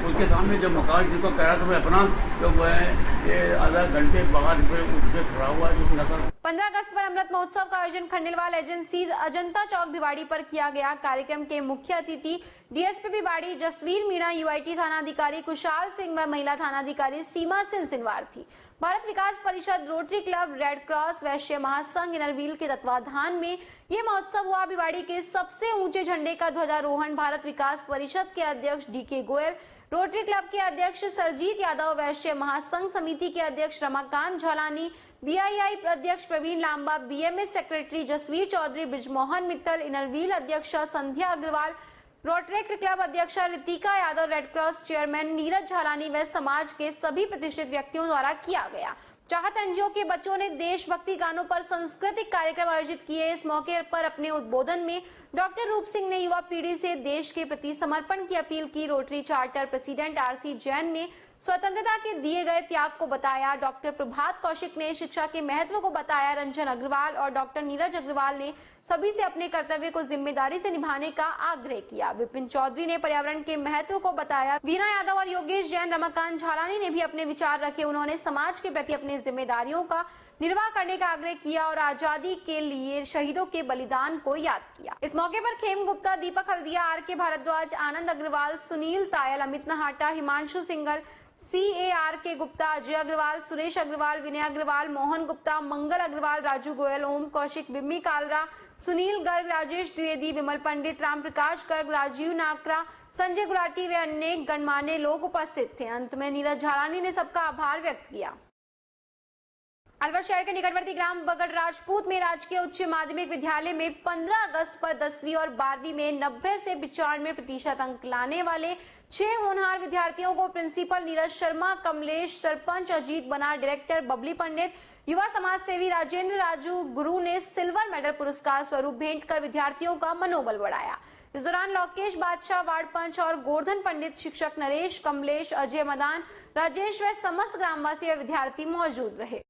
उसके सामने जो मकान जिसको कह रहा था मैं अपना, तो मैं ये आधा घंटे बाद में उठ के खड़ा हुआ जो नजर। 15 अगस्त पर अमृत महोत्सव का आयोजन खंडेलवाल एजेंसीज अजंता चौक भिवाड़ी पर किया गया। कार्यक्रम के मुख्य अतिथि डीएसपी भिवाड़ी जसवीर मीणा, यूआईटी थानाधिकारी कुशाल सिंह व महिला थानाधिकारी सीमा सिंह सिनवार थी। भारत विकास परिषद, रोटरी क्लब, रेड क्रॉस, वैश्य महासंघ, इनरव्हील के तत्वाधान में ये महोत्सव हुआ। भिवाड़ी के सबसे ऊंचे झंडे का ध्वजारोहण भारत विकास परिषद के अध्यक्ष डीके गोयल, रोटरी क्लब के अध्यक्ष सरजीत यादव, वैश्य महासंघ समिति के अध्यक्ष रमाकांत झालानी, बीआईआई अध्यक्ष Praveen Lamba, BMS secretary Jasveer Chaudhary, Brijmohan Mittal, Inner Wheel अध्यक्ष संध्या अग्रवाल, रोटरी क्लब अध्यक्ष Ritika Yadav, red cross chairman Neeraj Jhalani व समाज के सभी प्रतिष्ठित व्यक्तियों द्वारा किया गया। चाहत एनजीओ के बच्चों ने देशभक्ति गानों पर सांस्कृतिक कार्यक्रम आयोजित किए। इस मौके पर अपने उद्बोधन में डॉक्टर रूप सिंह ने युवा पीढ़ी से देश के प्रति समर्पण की अपील की। Rotary charter president RC Jain ने स्वतंत्रता के दिए गए त्याग को बताया। डॉक्टर प्रभात कौशिक ने शिक्षा के महत्व को बताया। रंजन अग्रवाल और डॉक्टर नीरज अग्रवाल ने सभी से अपने कर्तव्य को जिम्मेदारी से निभाने का आग्रह किया। विपिन चौधरी ने पर्यावरण के महत्व को बताया। वीना यादव और योगेश जैन, रमाकांत झालानी ने भी अपने विचार रखे। उन्होंने समाज के प्रति अपनी जिम्मेदारियों का निर्वाह करने का आग्रह किया और आजादी के लिए शहीदों के बलिदान को याद किया। इस मौके पर खेम गुप्ता, दीपक हल्दिया, आर.के. भारद्वाज, आनंद अग्रवाल, सुनील तायल, अमित नहाटा, हिमांशु सिंगल, C.A.R.K. गुप्ता, अजय अग्रवाल, सुरेश अग्रवाल, विनय अग्रवाल, मोहन गुप्ता, मंगल अग्रवाल, राजू गोयल, ओम कौशिक, बिम्मी कालरा, सुनील गर्ग, राजेश द्विवेदी, विमल पंडित, राम प्रकाश गर्ग, राजीव नाकरा, संजय गुलाटी व अन्य गणमान्य लोग उपस्थित थे। अंत में नीरज झालानी ने सबका आभार व्यक्त किया। अलवर शहर के निकटवर्ती ग्राम बगड़ राजपूत में राजकीय उच्च माध्यमिक विद्यालय में 15 अगस्त पर 10वीं और 12वीं में 90 से 95% अंक लाने वाले 6 होनहार विद्यार्थियों को प्रिंसिपल नीरज शर्मा, कमलेश, सरपंच अजीत बना, डायरेक्टर बबली पंडित, युवा समाज सेवी राजेंद्र राजू गुरु ने सिल्वर मेडल पुरस्कार स्वरूप भेंट कर विद्यार्थियों का मनोबल बढ़ाया। इस दौरान लोकेश बादशाह, वार्ड पंच और गोवर्धन पंडित, शिक्षक नरेश, कमलेश, अजय मदान, राजेश व समस्त ग्रामवासी व विद्यार्थी मौजूद रहे।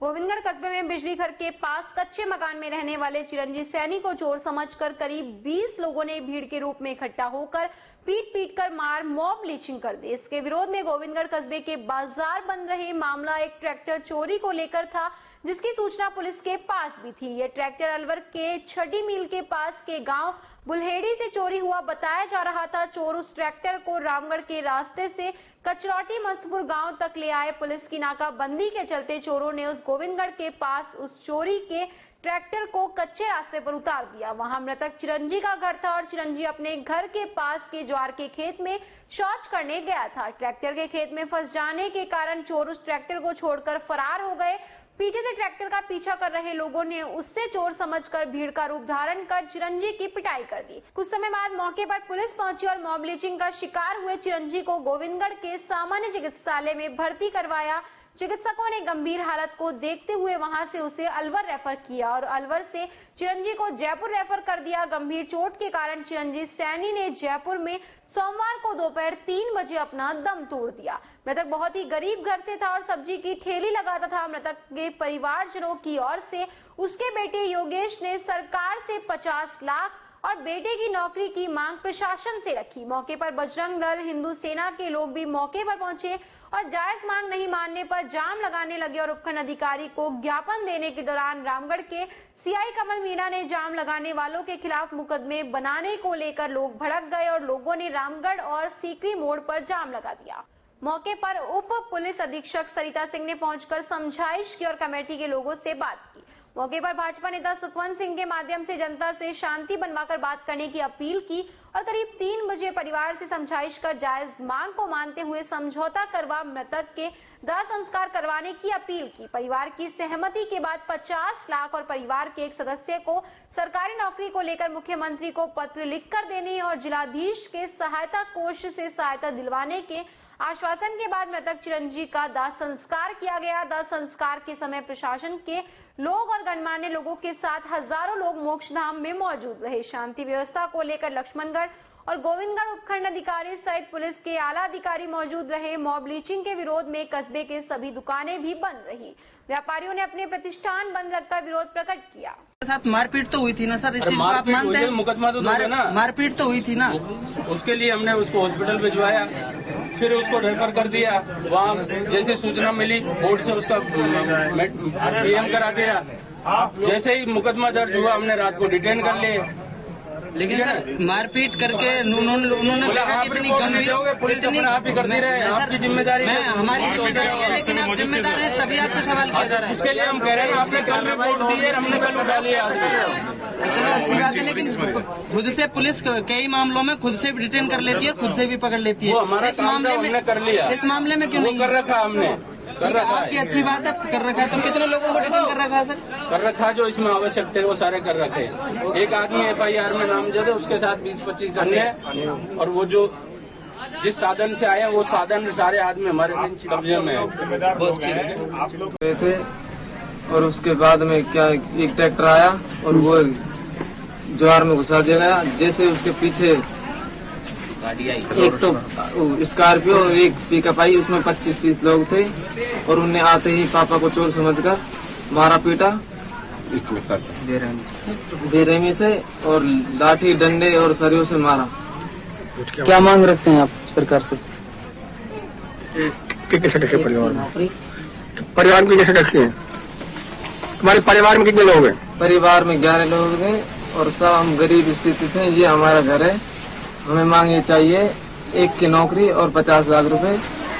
गोविंदगढ़ कस्बे में बिजली घर के पास कच्चे मकान में रहने वाले चिरंजीव सैनी को चोर समझकर करीब 20 लोगों ने भीड़ के रूप में इकट्ठा होकर पीट कर मार मॉब लीचिंग कर दी। इसके विरोध में गोविंदगढ़ कस्बे के बाजार बंद रहे। मामला एक ट्रैक्टर चोरी को लेकर था, जिसकी सूचना पुलिस के पास भी थी। यह ट्रैक्टर अलवर के छड़ी मील के पास के गांव बुल्हेड़ी से चोरी हुआ बताया जा रहा था। चोर उस ट्रैक्टर को रामगढ़ के रास्ते से कचरौटी मस्तपुर गांव तक ले आए। पुलिस की नाकाबंदी के चलते चोरों ने उस गोविंदगढ़ के पास उस चोरी के ट्रैक्टर को कच्चे रास्ते पर उतार दिया। वहां मृतक चिरंजी का घर था और चिरंजी अपने घर के पास के ज्वार के खेत में शौच करने गया था। ट्रैक्टर के खेत में फंस जाने के कारण चोर उस ट्रैक्टर को छोड़कर फरार हो गए। पीछे से ट्रैक्टर का पीछा कर रहे लोगों ने उससे चोर समझकर भीड़ का रूप धारण कर चिरंजी की पिटाई कर दी। कुछ समय बाद मौके पर पुलिस पहुंची और मॉब लिंचिंग का शिकार हुए चिरंजी को गोविंदगढ़ के सामान्य चिकित्सालय में भर्ती करवाया। चिकित्सकों ने गंभीर हालत को देखते हुए वहां से उसे अलवर रेफर किया और अलवर से चिरंजी को जयपुर रेफर कर दिया। गंभीर चोट के कारण चिरंजी सैनी ने जयपुर में सोमवार को दोपहर 3 बजे अपना दम तोड़ दिया। मृतक बहुत ही गरीब घर से था और सब्जी की ठेली लगाता था। मृतक के परिवारजनों की ओर से उसके बेटे योगेश ने सरकार से 50 लाख और बेटे की नौकरी की मांग प्रशासन से रखी। मौके पर बजरंग दल, हिंदू सेना के लोग भी मौके पर पहुंचे और जायज मांग नहीं मानने पर जाम लगाने लगे और उपखंड अधिकारी को ज्ञापन देने के दौरान रामगढ़ के सीआई कमल मीणा ने जाम लगाने वालों के खिलाफ मुकदमे बनाने को लेकर लोग भड़क गए और लोगों ने रामगढ़ और सीकरी मोड़ पर जाम लगा दिया। मौके पर उप पुलिस अधीक्षक सरिता सिंह ने पहुंचकर समझाइश की और कमेटी के लोगों से बात की। मौके पर भाजपा नेता सुखवंत सिंह के माध्यम से जनता से शांति बनवाकर बात करने की अपील की और करीब 3 बजे परिवार से समझाइश कर जायज मांग को मानते हुए समझौता करवा मृतक के दाह संस्कार करवाने की अपील की। परिवार की सहमति के बाद 50 लाख और परिवार के एक सदस्य को सरकारी नौकरी को लेकर मुख्यमंत्री को पत्र लिखकर देने और जिलाधीश के सहायता कोष से सहायता दिलवाने के आश्वासन के बाद मृतक चिरंजी का दाह संस्कार किया गया। दाह संस्कार के समय प्रशासन के लोग और गणमान्य लोगों के साथ हजारों लोग मोक्षधाम में मौजूद रहे। शांति व्यवस्था को लेकर लक्ष्मणगढ़ और गोविंदगढ़ उपखंड अधिकारी सहित पुलिस के आला अधिकारी मौजूद रहे। मॉब लीचिंग के विरोध में कस्बे के सभी दुकानें भी बंद रही। व्यापारियों ने अपने प्रतिष्ठान बंद रखकर विरोध प्रकट किया। साथ मारपीट तो हुई थी ना सर, इस चीज को आप मानते हैं? मुकदमा तो ना, मारपीट तो हुई थी ना, उसके लिए हमने उसको हॉस्पिटल भिजवाया, फिर उसको रेफर कर दिया। वहाँ जैसे सूचना मिली बोर्ड से उसका पीएम करा दिया। जैसे ही मुकदमा दर्ज हुआ हमने रात को डिटेन कर लिए। लेकिन सर मारपीट करके उन्होंने देखा कि इतनी गंभीर पुलिस अपना आप ही करती रहे। आपकी जिम्मेदारी है, हमारी जिम्मेदारी है, लेकिन आप जिम्मेदार हैं तभी आपसे सवाल किया जा रहा है। उसके लिए हम कह रहे हैं आपने कल रिपोर्ट दी है, हमने कल उठा लिया। चलो अच्छी बात है, लेकिन खुद से पुलिस कई मामलों में खुद से भी डिटेन कर लेती है, खुद से भी पकड़ लेती है। हमारा इस मामले में कर लिया, इस मामले में क्यों नहीं कर रखा? हमने कर रखा आपकी अच्छी बात है, कर रखा है। तो कितने लोगों को डिटेन कर रखा है सर? कर रखा जो इसमें आवश्यक थे वो सारे कर रखे। एक आदमी FIR में नामजद है, उसके साथ 20-25 अन्य, और वो जो जिस साधन से आए वो साधन सारे आदमी हमारे कब्जे में थे। और उसके बाद में क्या एक ट्रैक्टर आया और वो ज्वार में घुसा दिया गया। जैसे उसके पीछे एक तो स्कॉर्पियो और एक पिकअप आई, उसमें 25-30 लोग थे और उन्हें आते ही पापा को चोर समझकर मारा पीटा बेरहमी से और लाठी डंडे और सरियों से मारा। क्या मांग रखते हैं आप सरकार से? कितने सदस्य परिवार में कितने सदस्य हैं? तुम्हारे परिवार में कितने लोग हैं? परिवार में 11 लोग हैं और सब हम गरीब स्थिति से। ये हमारा घर है, हमें मांग ये चाहिए एक की नौकरी और 50 लाख रुपए,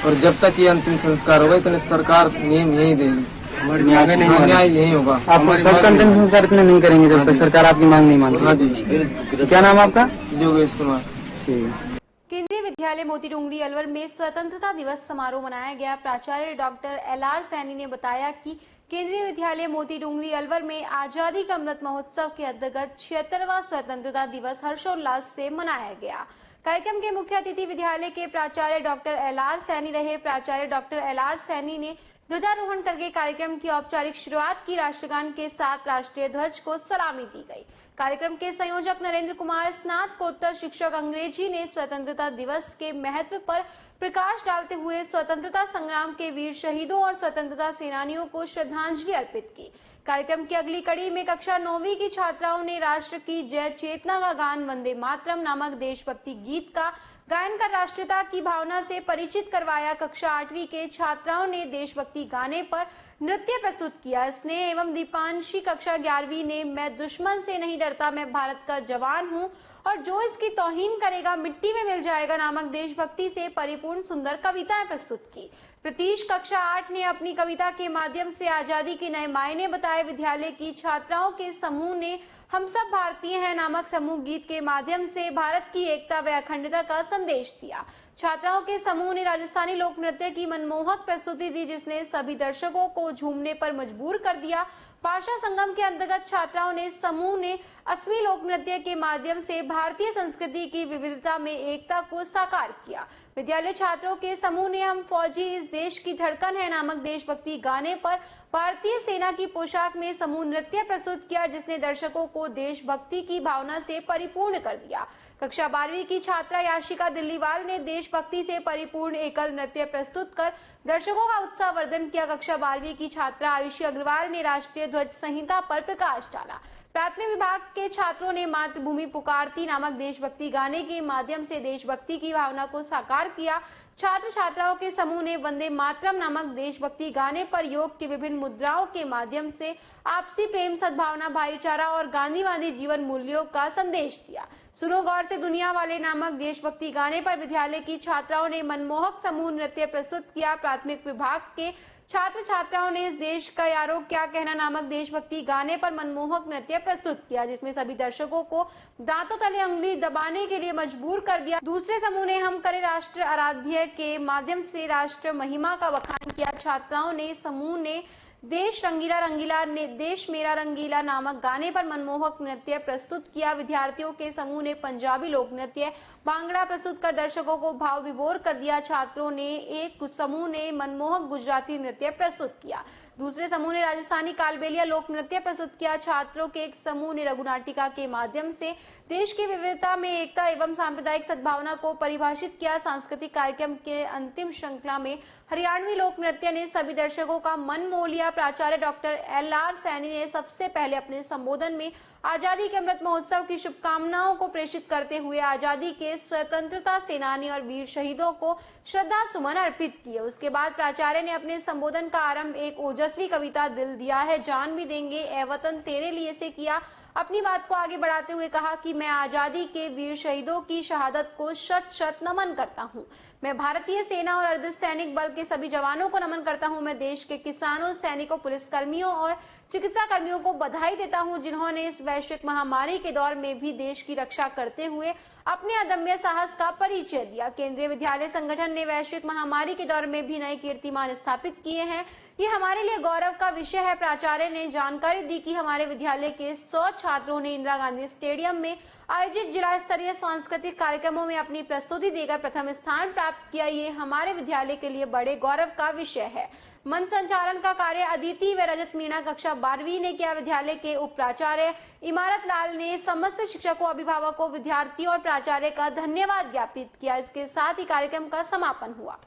और जब तक ये अंतिम संस्कार होगा इतने सरकार नियम यही देगी, न्याय यही होगा। आप सबका अंतिम संस्कार इतने नहीं करेंगे जब तक सरकार आपकी मांग नहीं मानती? हाँ जी। क्या नाम आपका? योगेश कुमार। ठीक है। केंद्रीय विद्यालय मोती डूंगरी अलवर में स्वतंत्रता दिवस समारोह मनाया गया। प्राचार्य डॉक्टर LR सैनी ने बताया कि केंद्रीय विद्यालय मोती डूंगरी अलवर में आजादी का अमृत महोत्सव के अंतर्गत 76वां स्वतंत्रता दिवस हर्षोल्लास से मनाया गया। कार्यक्रम के मुख्य अतिथि विद्यालय के प्राचार्य डॉक्टर LR सैनी रहे। प्राचार्य डॉक्टर LR सैनी ने ध्वजारोहण करके कार्यक्रम की औपचारिक शुरुआत की। राष्ट्रगान के साथ राष्ट्रीय ध्वज को सलामी दी गई। कार्यक्रम के संयोजक नरेंद्र कुमार, स्नातकोत्तर शिक्षक अंग्रेजी ने स्वतंत्रता दिवस के महत्व पर प्रकाश डालते हुए स्वतंत्रता संग्राम के वीर शहीदों और स्वतंत्रता सेनानियों को श्रद्धांजलि अर्पित की। कार्यक्रम की अगली कड़ी में कक्षा 9वीं की छात्राओं ने राष्ट्र की जय चेतना का गान वंदे मातरम नामक देशभक्ति गीत का गायन कर राष्ट्रीयता की भावना से परिचित करवाया। कक्षा 8वीं के छात्राओं ने देशभक्ति गाने पर नृत्य प्रस्तुत किया। स्नेह एवं दीपांशी कक्षा 11वीं ने मैं दुश्मन से नहीं डरता, मैं भारत का जवान हूं और जो इसकी तौहीन करेगा मिट्टी में मिल जाएगा नामक देशभक्ति से परिपूर्ण सुंदर कविताएं प्रस्तुत की। प्रतीश कक्षा 8 ने अपनी कविता के माध्यम से आजादी के नए मायने बताए। विद्यालय की छात्राओं के समूह ने हम सब भारतीय हैं नामक समूह गीत के माध्यम से भारत की एकता व अखंडता का संदेश दिया। छात्राओं के समूह ने राजस्थानी लोक नृत्य की मनमोहक प्रस्तुति दी जिसने सभी दर्शकों को झूमने पर मजबूर कर दिया। भाषा संगम के अंतर्गत छात्राओं ने समूह ने असमी लोक नृत्य के माध्यम से भारतीय संस्कृति की विविधता में एकता को साकार किया। विद्यालय छात्रों के समूह ने हम फौजी इस देश की धड़कन है नामक देशभक्ति गाने पर भारतीय सेना की पोशाक में समूह नृत्य प्रस्तुत किया जिसने दर्शकों को देशभक्ति की भावना से परिपूर्ण कर दिया। कक्षा 12वीं की छात्रा याशिका दिल्लीवाल ने देशभक्ति से परिपूर्ण एकल नृत्य प्रस्तुत कर दर्शकों का उत्साह वर्धन किया। कक्षा 12वीं की छात्रा आयुषी अग्रवाल ने राष्ट्रीय ध्वज संहिता पर प्रकाश डाला। प्राथमिक विभाग के छात्रों ने मातृभूमि पुकारती नामक देशभक्ति गाने के माध्यम से देशभक्ति की भावना को साकार किया। छात्र छात्राओं के समूह ने वंदे मातरम नामक देशभक्ति गाने पर योग की विभिन्न मुद्राओं के माध्यम से आपसी प्रेम, सद्भावना, भाईचारा और गांधीवादी जीवन मूल्यों का संदेश दिया। सुनो गौर से दुनिया वाले नामक देशभक्ति गाने पर विद्यालय की छात्राओं ने मनमोहक समूह नृत्य प्रस्तुत किया। प्राथमिक विभाग के छात्र छात्राओं ने इस देश का यारो क्या कहना नामक देशभक्ति गाने पर मनमोहक नृत्य प्रस्तुत किया जिसमें सभी दर्शकों को दांतों तले उंगली दबाने के लिए मजबूर कर दिया। दूसरे समूह ने हम करे राष्ट्र आराध्य के माध्यम से राष्ट्र महिमा का बखान किया। छात्राओं ने समूह ने देश रंगीला रंगीला ने देश मेरा रंगीला नामक गाने पर मनमोहक नृत्य प्रस्तुत किया। विद्यार्थियों के समूह ने पंजाबी लोक नृत्य भांगड़ा प्रस्तुत कर दर्शकों को भाव विभोर कर दिया। छात्रों ने एक समूह ने मनमोहक गुजराती नृत्य प्रस्तुत किया। दूसरे समूह ने राजस्थानी कालबेलिया लोक नृत्य प्रस्तुत किया। छात्रों के एक समूह ने रघुनाटिका के माध्यम से देश की विविधता में एकता एवं सांप्रदायिक सद्भावना को परिभाषित किया। सांस्कृतिक कार्यक्रम के अंतिम श्रृंखला में हरियाणवी लोक नृत्य ने सभी दर्शकों का मन मोह लिया। प्राचार्य डॉक्टर LR सैनी ने सबसे पहले अपने संबोधन में आजादी के अमृत महोत्सव की शुभकामनाओं को प्रेषित करते हुए आजादी के स्वतंत्रता सेनानी और वीर शहीदों को श्रद्धा सुमन अर्पित किए। उसके बाद प्राचार्य ने अपने संबोधन का आरंभ एक ओजस्वी कविता दिल दिया है जान भी देंगे ए वतन तेरे लिए से किया। अपनी बात को आगे बढ़ाते हुए कहा कि मैं आजादी के वीर शहीदों की शहादत को शत शत नमन करता हूं। मैं भारतीय सेना और अर्धसैनिक बल के सभी जवानों को नमन करता हूं। मैं देश के किसानों, सैनिकों, पुलिसकर्मियों और चिकित्सा कर्मियों को बधाई देता हूं जिन्होंने इस वैश्विक महामारी के दौर में भी देश की रक्षा करते हुए अपने अदम्य साहस का परिचय दिया। केंद्रीय विद्यालय संगठन ने वैश्विक महामारी के दौर में भी नए कीर्तिमान स्थापित किए हैं। ये हमारे लिए गौरव का विषय है। प्राचार्य ने जानकारी दी कि हमारे विद्यालय के 100 छात्रों ने इंदिरा गांधी स्टेडियम में आयोजित जिला स्तरीय सांस्कृतिक कार्यक्रमों में अपनी प्रस्तुति देकर प्रथम स्थान प्राप्त किया। ये हमारे विद्यालय के लिए बड़े गौरव का विषय है। मंच संचालन का कार्य अदिति व रजत मीणा कक्षा 12वीं ने किया। विद्यालय के उप प्राचार्य इमारत लाल ने समस्त शिक्षकों, अभिभावकों, विद्यार्थियों और प्राचार्य का धन्यवाद ज्ञापित किया। इसके साथ ही कार्यक्रम का समापन हुआ।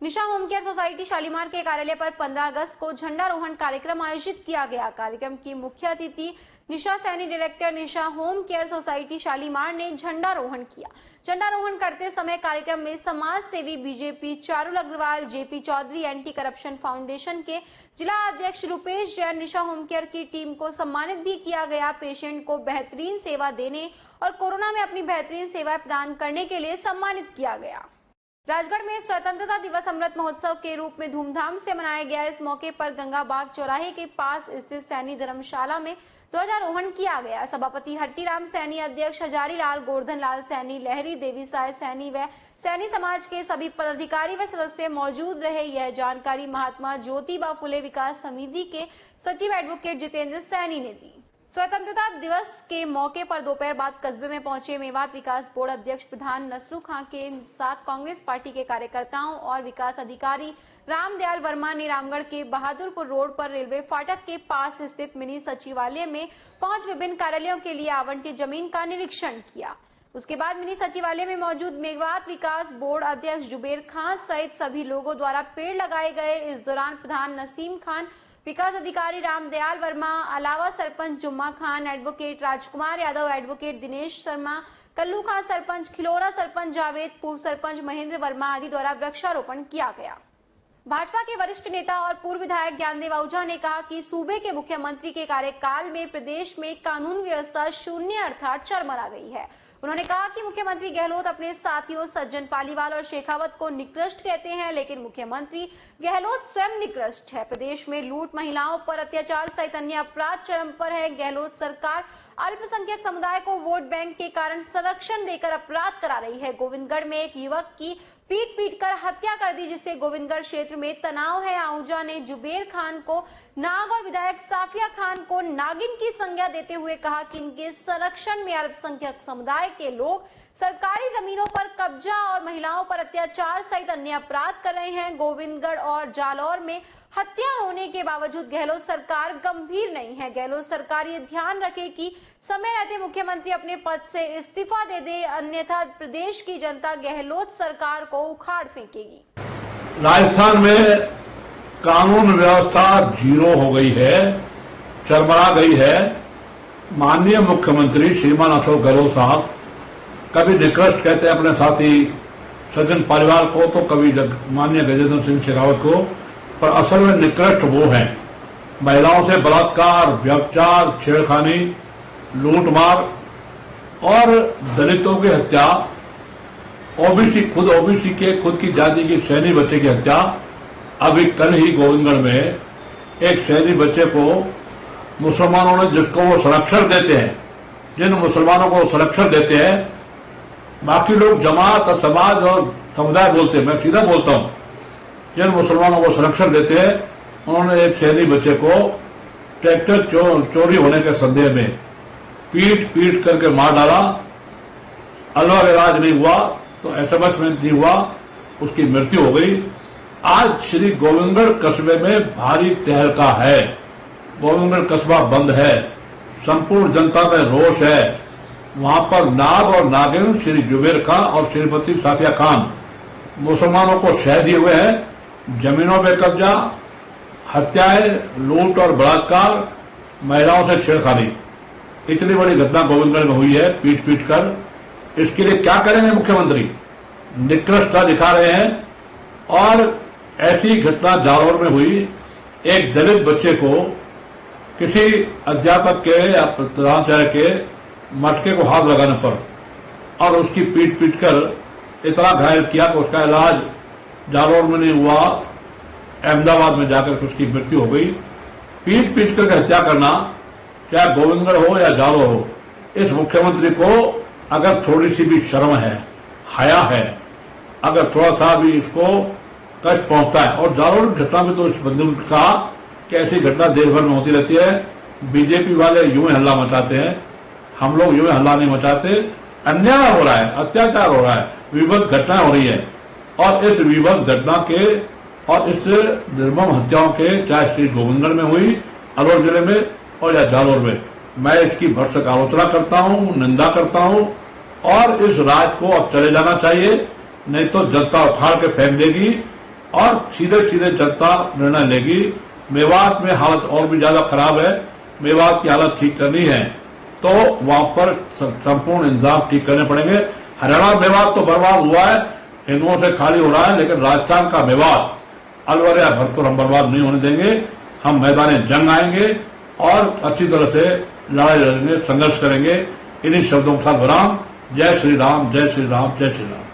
निशा होम केयर सोसाइटी शालीमार के कार्यालय पर 15 अगस्त को झंडारोहण कार्यक्रम आयोजित किया गया। कार्यक्रम की मुख्य अतिथि निशा सैनी, डायरेक्टर निशा होम केयर सोसाइटी शालीमार ने झंडारोहण किया। झंडारोहण करते समय कार्यक्रम में समाज सेवी BJP Charul Agarwal, JP Chaudhary, anti corruption foundation के जिला अध्यक्ष रुपेश जैन, निशा होम केयर की टीम को सम्मानित भी किया गया। पेशेंट को बेहतरीन सेवा देने और कोरोना में अपनी बेहतरीन सेवाएं प्रदान करने के लिए सम्मानित किया गया। राजगढ़ में स्वतंत्रता दिवस अमृत महोत्सव के रूप में धूमधाम से मनाया गया। इस मौके पर गंगा बाग चौराहे के पास स्थित सैनी धर्मशाला में ध्वजारोहण किया गया। सभापति हट्टीराम सैनी, अध्यक्ष हजारी लाल, गोवर्धन लाल सैनी, लहरी देवी साय सैनी व सैनी समाज के सभी पदाधिकारी व सदस्य मौजूद रहे। यह जानकारी महात्मा ज्योतिबा फुले विकास समिति के सचिव एडवोकेट जितेंद्र सैनी ने दी। स्वतंत्रता दिवस के मौके पर दोपहर बाद कस्बे में पहुंचे मेवात विकास बोर्ड अध्यक्ष प्रधान नसरू खां के साथ कांग्रेस पार्टी के कार्यकर्ताओं और विकास अधिकारी रामदयाल वर्मा ने रामगढ़ के बहादुरपुर रोड पर रेलवे फाटक के पास स्थित मिनी सचिवालय में पहुंच विभिन्न कार्यालयों के लिए आवंटित जमीन का निरीक्षण किया। उसके बाद मिनी सचिवालय में मौजूद मेवात विकास बोर्ड अध्यक्ष जुबेर खां सहित सभी लोगों द्वारा पेड़ लगाए गए। इस दौरान प्रधान नसीम खान, विकास अधिकारी रामदयाल वर्मा, अलावा सरपंच जुम्मा खान, एडवोकेट राजकुमार यादव, एडवोकेट दिनेश शर्मा, कल्लू खां सरपंच, खिलोरा सरपंच जावेद, पूर्व सरपंच महेंद्र वर्मा आदि द्वारा वृक्षारोपण किया गया। भाजपा के वरिष्ठ नेता और पूर्व विधायक ज्ञानदेव आहूजा ने कहा कि सूबे के मुख्यमंत्री के कार्यकाल में प्रदेश में कानून व्यवस्था शून्य अर्थात चरमरा गई है। उन्होंने कहा कि मुख्यमंत्री गहलोत अपने साथियों सज्जन पालीवाल और शेखावत को निकृष्ट कहते हैं, लेकिन मुख्यमंत्री गहलोत स्वयं निकृष्ट है। प्रदेश में लूट, महिलाओं पर अत्याचार सहित अन्य अपराध चरम पर है। गहलोत सरकार अल्पसंख्यक समुदाय को वोट बैंक के कारण संरक्षण देकर अपराध करा रही है। गोविंदगढ़ में एक युवक की पीट कर हत्या कर दी, जिससे गोविंदगढ़ क्षेत्र में तनाव है। आहूजा ने जुबेर खान को नाग और विधायक साफिया खान को नागिन की संज्ञा देते हुए कहा कि इनके संरक्षण में अल्पसंख्यक समुदाय के लोग सरकारी जमीनों पर कब्जा और महिलाओं पर अत्याचार सहित अन्य अपराध कर रहे हैं। गोविंदगढ़ और जालौर में हत्या होने के बावजूद गहलोत सरकार गंभीर नहीं है। गहलोत सरकार ये ध्यान रखे कि समय रहते मुख्यमंत्री अपने पद से इस्तीफा दे दे, अन्यथा प्रदेश की जनता गहलोत सरकार को उखाड़ फेंकेगी। राजस्थान में कानून व्यवस्था जीरो हो गई है, चरमरा गई है। माननीय मुख्यमंत्री श्रीमान अशोक गहलोत साहब कभी निकृष्ट कहते हैं अपने साथी सज्जन पालीवाल को, तो कभी माननीय गजेंद्र सिंह शेखावत को, पर असल में निकृष्ट वो हैं। महिलाओं से बलात्कार, व्यभिचार, छेड़खानी, लूटमार और दलितों की हत्या, ओबीसी के खुद की जाति की सैनी बच्चे की हत्या। अभी कल ही गोविंदगढ़ में एक सैनी बच्चे को मुसलमानों ने, जिसको वो संरक्षण देते हैं, जिन मुसलमानों को संरक्षण देते हैं, बाकी लोग जमात और समाज और समुदाय बोलते हैं, मैं सीधा बोलता हूं, जिन मुसलमानों को संरक्षण देते हैं, उन्होंने एक सैनी बच्चे को ट्रैक्टर चोरी होने के संदेह में पीट करके मार डाला। अलवर इलाज नहीं हुआ तो एसएमएस में नहीं हुआ, उसकी मृत्यु हो गई। आज श्री गोविंदगढ़ कस्बे में भारी तहलका है। गोविंदगढ़ कस्बा बंद है, संपूर्ण जनता में रोष है। वहां पर नाग और नागिन श्री जुबेर खां और श्रीमती साफिया खान मुसलमानों को शह दिए हुए हैं। जमीनों में कब्जा, हत्याएं, लूट और बलात्कार, महिलाओं से छेड़खानी, इतनी बड़ी घटना गोविंदगढ़ में हुई है पीट कर। इसके लिए क्या करेंगे मुख्यमंत्री? निकृष्टता दिखा रहे हैं। और ऐसी घटना जालौर में हुई, एक दलित बच्चे को किसी अध्यापक के या प्रधानाचार्य के मटके को हाथ लगाने पर और उसकी पीट कर इतना घायल किया कि उसका इलाज जालौर में नहीं हुआ, अहमदाबाद में जाकर उसकी मृत्यु हो गई। पीट कर हत्या करना, चाहे गोविंदगढ़ हो या जालौर हो, इस मुख्यमंत्री को अगर थोड़ी सी भी शर्म है, हया है, अगर थोड़ा सा भी इसको कष्ट पहुंचता है। और जालौर की घटना में तो इस बंधु ने कहा कि ऐसी घटना देश भर में होती रहती है, बीजेपी वाले यूं ही हल्ला मचाते हैं। हम लोग यूं हल्ला नहीं मचाते। अन्याय हो रहा है, अत्याचार हो रहा है, विभत्स घटना हो रही है और इस विभत्स घटना के और इस निर्मम हत्याओं के, चाहे श्री गोविंदगढ़ में हुई, अलवर जिले में और या जालोर में, मैं इसकी भरसक आलोचना करता हूं, निंदा करता हूं और इस राज को अब चले जाना चाहिए, नहीं तो जनता उखाड़ के फेंक देगी और सीधे सीधे जनता निर्णय लेगी। मेवात में हालत और भी ज्यादा खराब है, मेवात की हालत ठीक करनी है तो वहां पर संपूर्ण इंतजाम ठीक करने पड़ेंगे। हरियाणा मेवात तो बर्बाद हुआ है, हिंदुओं से खाली हो रहा है, लेकिन राजस्थान का मेवात अलवर या भरतपुर हम बर्बाद नहीं होने देंगे। हम मैदान जंग आएंगे और अच्छी तरह से लड़ाई लड़ेंगे, संघर्ष करेंगे। इन्हीं शब्दों के साथ विराम। जय श्री राम, जय श्री राम, जय श्री राम।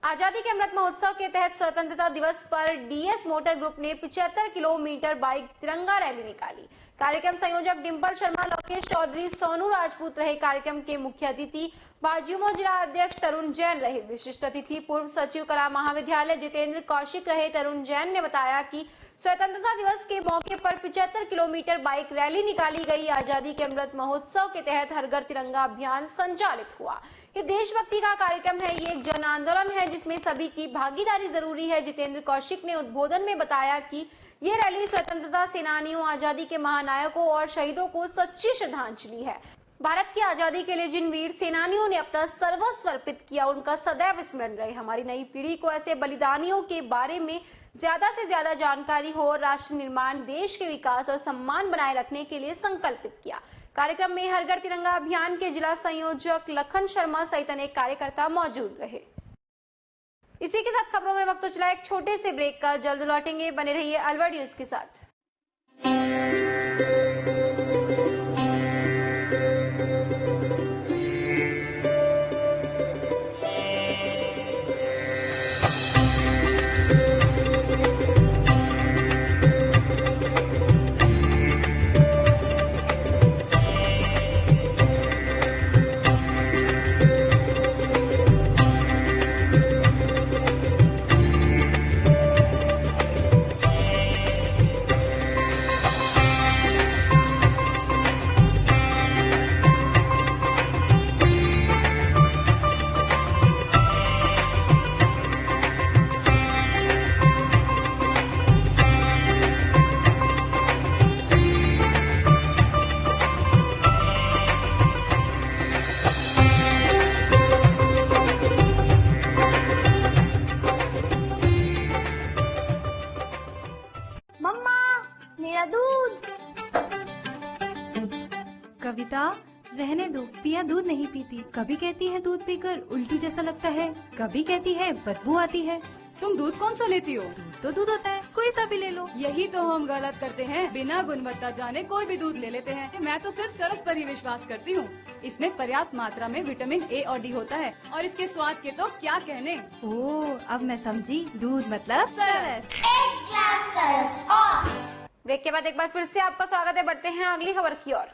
आजादी के अमृत महोत्सव के तहत स्वतंत्रता दिवस पर डीएस मोटर ग्रुप ने 75 किलोमीटर बाइक तिरंगा रैली निकाली। कार्यक्रम संयोजक डिम्पल शर्मा, लोकेश चौधरी, सोनू राजपूत रहे। कार्यक्रम के मुख्य अतिथि भाजयुमो जिला अध्यक्ष तरुण जैन रहे। विशिष्ट अतिथि पूर्व सचिव कला महाविद्यालय जितेंद्र कौशिक रहे। तरुण जैन ने बताया कि स्वतंत्रता दिवस के मौके पर 75 किलोमीटर बाइक रैली निकाली गई। आजादी के अमृत महोत्सव के तहत हर घर तिरंगा अभियान संचालित हुआ। ये देशभक्ति का कार्यक्रम है, ये एक जन आंदोलन है जिसमें सभी की भागीदारी जरूरी है। जितेंद्र कौशिक ने उद्बोधन में बताया कि ये रैली स्वतंत्रता सेनानियों, आजादी के महानायकों और शहीदों को सच्ची श्रद्धांजलि है। भारत की आजादी के लिए जिन वीर सेनानियों ने अपना सर्वस्व अर्पित किया, उनका सदैव स्मरण रहे। हमारी नई पीढ़ी को ऐसे बलिदानियों के बारे में ज्यादा से ज्यादा जानकारी हो और राष्ट्र निर्माण, देश के विकास और सम्मान बनाए रखने के लिए संकल्पित किया। कार्यक्रम में हर घर तिरंगा अभियान के जिला संयोजक लखन शर्मा सहित अनेक कार्यकर्ता मौजूद रहे। इसी के साथ खबरों में वक्त चला एक छोटे से ब्रेक का। जल्द लौटेंगे, बने रहिए अलवर न्यूज के साथ। कविता, रहने दो, पिया दूध नहीं पीती। कभी कहती है दूध पीकर उल्टी जैसा लगता है, कभी कहती है बदबू आती है। तुम दूध कौन सा लेती हो? दूध तो दूध होता है, कोई सा भी ले लो। यही तो हम गलत करते हैं, बिना गुणवत्ता जाने कोई भी दूध ले लेते हैं। मैं तो सिर्फ सरस पर ही विश्वास करती हूँ। इसमें पर्याप्त मात्रा में विटामिन ए और डी होता है और इसके स्वाद के तो क्या कहने। ओह, अब मैं समझी, दूध मतलब सरस। ब्रेक के बाद एक बार फिर से आपका स्वागत है। बढ़ते हैं अगली खबर की ओर।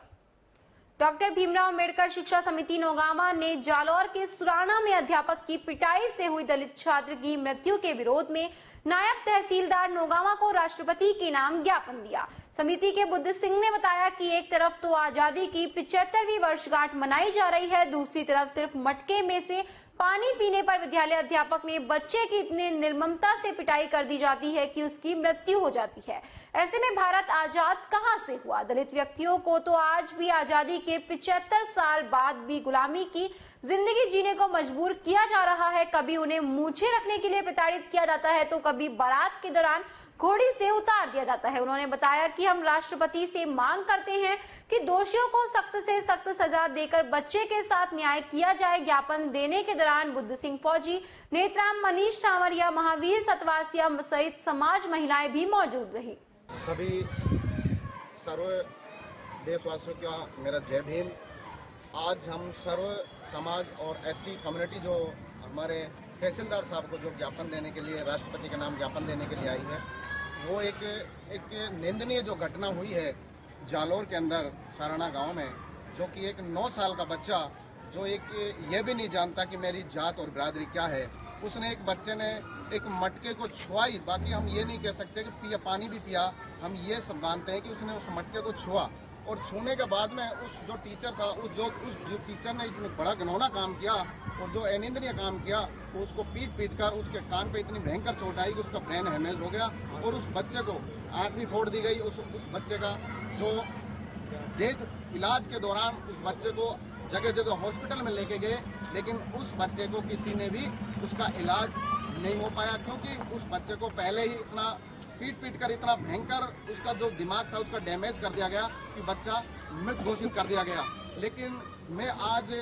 डॉक्टर भीमराव अंबेडकर शिक्षा समिति नौगामा ने जालौर के सुराना में अध्यापक की पिटाई से हुई दलित छात्र की मृत्यु के विरोध में नायब तहसीलदार नौगामा को राष्ट्रपति के नाम ज्ञापन दिया। समिति के बुद्ध सिंह ने बताया कि एक तरफ तो आजादी की 75वीं वर्षगांठ मनाई जा रही है, दूसरी तरफ सिर्फ मटके में से पानी पीने पर विद्यालय अध्यापक ने बच्चे की इतनी निर्ममता से पिटाई कर दी जाती है कि उसकी मृत्यु हो जाती है। ऐसे में भारत आजाद कहां से हुआ? दलित व्यक्तियों को तो आज भी आजादी के 75 साल बाद भी गुलामी की जिंदगी जीने को मजबूर किया जा रहा है। कभी उन्हें मूछें रखने के लिए प्रताड़ित किया जाता है तो कभी बारात के दौरान घोड़ी से उतार दिया जाता है। उन्होंने बताया कि हम राष्ट्रपति से मांग करते हैं कि दोषियों को सख्त से सख्त सजा देकर बच्चे के साथ न्याय किया जाए। ज्ञापन देने के दौरान बुद्ध सिंह फौजी, नेत्राम, मनीष सांवरिया, महावीर सतवासिया सहित समाज महिलाएं भी मौजूद रही। सभी सर्व देशवासियों का मेरा जय भीम। आज हम सर्व समाज और एससी कम्युनिटी जो हमारे तहसीलदार साहब को जो ज्ञापन देने के लिए, राष्ट्रपति के नाम ज्ञापन देने के लिए आई है, वो एक निंदनीय जो घटना हुई है जालोर के अंदर साराना गांव में, जो कि एक 9 साल का बच्चा जो ये भी नहीं जानता कि मेरी जात और बिरादरी क्या है, उसने एक बच्चे ने एक मटके को छुआई। बाकी हम ये नहीं कह सकते कि पानी भी पिया, हम ये सब मानते हैं कि उसने उस मटके को छुआ और छूने के बाद में उस जो टीचर था, उस जो टीचर ने इसने बड़ा घिनौना काम किया और जो अनिंदनीय काम किया, तो उसको पीट कर उसके कान पे इतनी भयंकर चोट आई कि उसका ब्रेन हैमेज हो गया और उस बच्चे को आंख भी फोड़ दी गई। उस बच्चे का जो इलाज के दौरान उस बच्चे को जगह जगह हॉस्पिटल में लेके गए, लेकिन उस बच्चे को किसी ने भी उसका इलाज नहीं हो पाया, क्योंकि उस बच्चे को पहले ही इतना पीट कर इतना भयंकर उसका जो दिमाग था उसका डैमेज कर दिया गया कि बच्चा मृत घोषित कर दिया गया। लेकिन मैं आज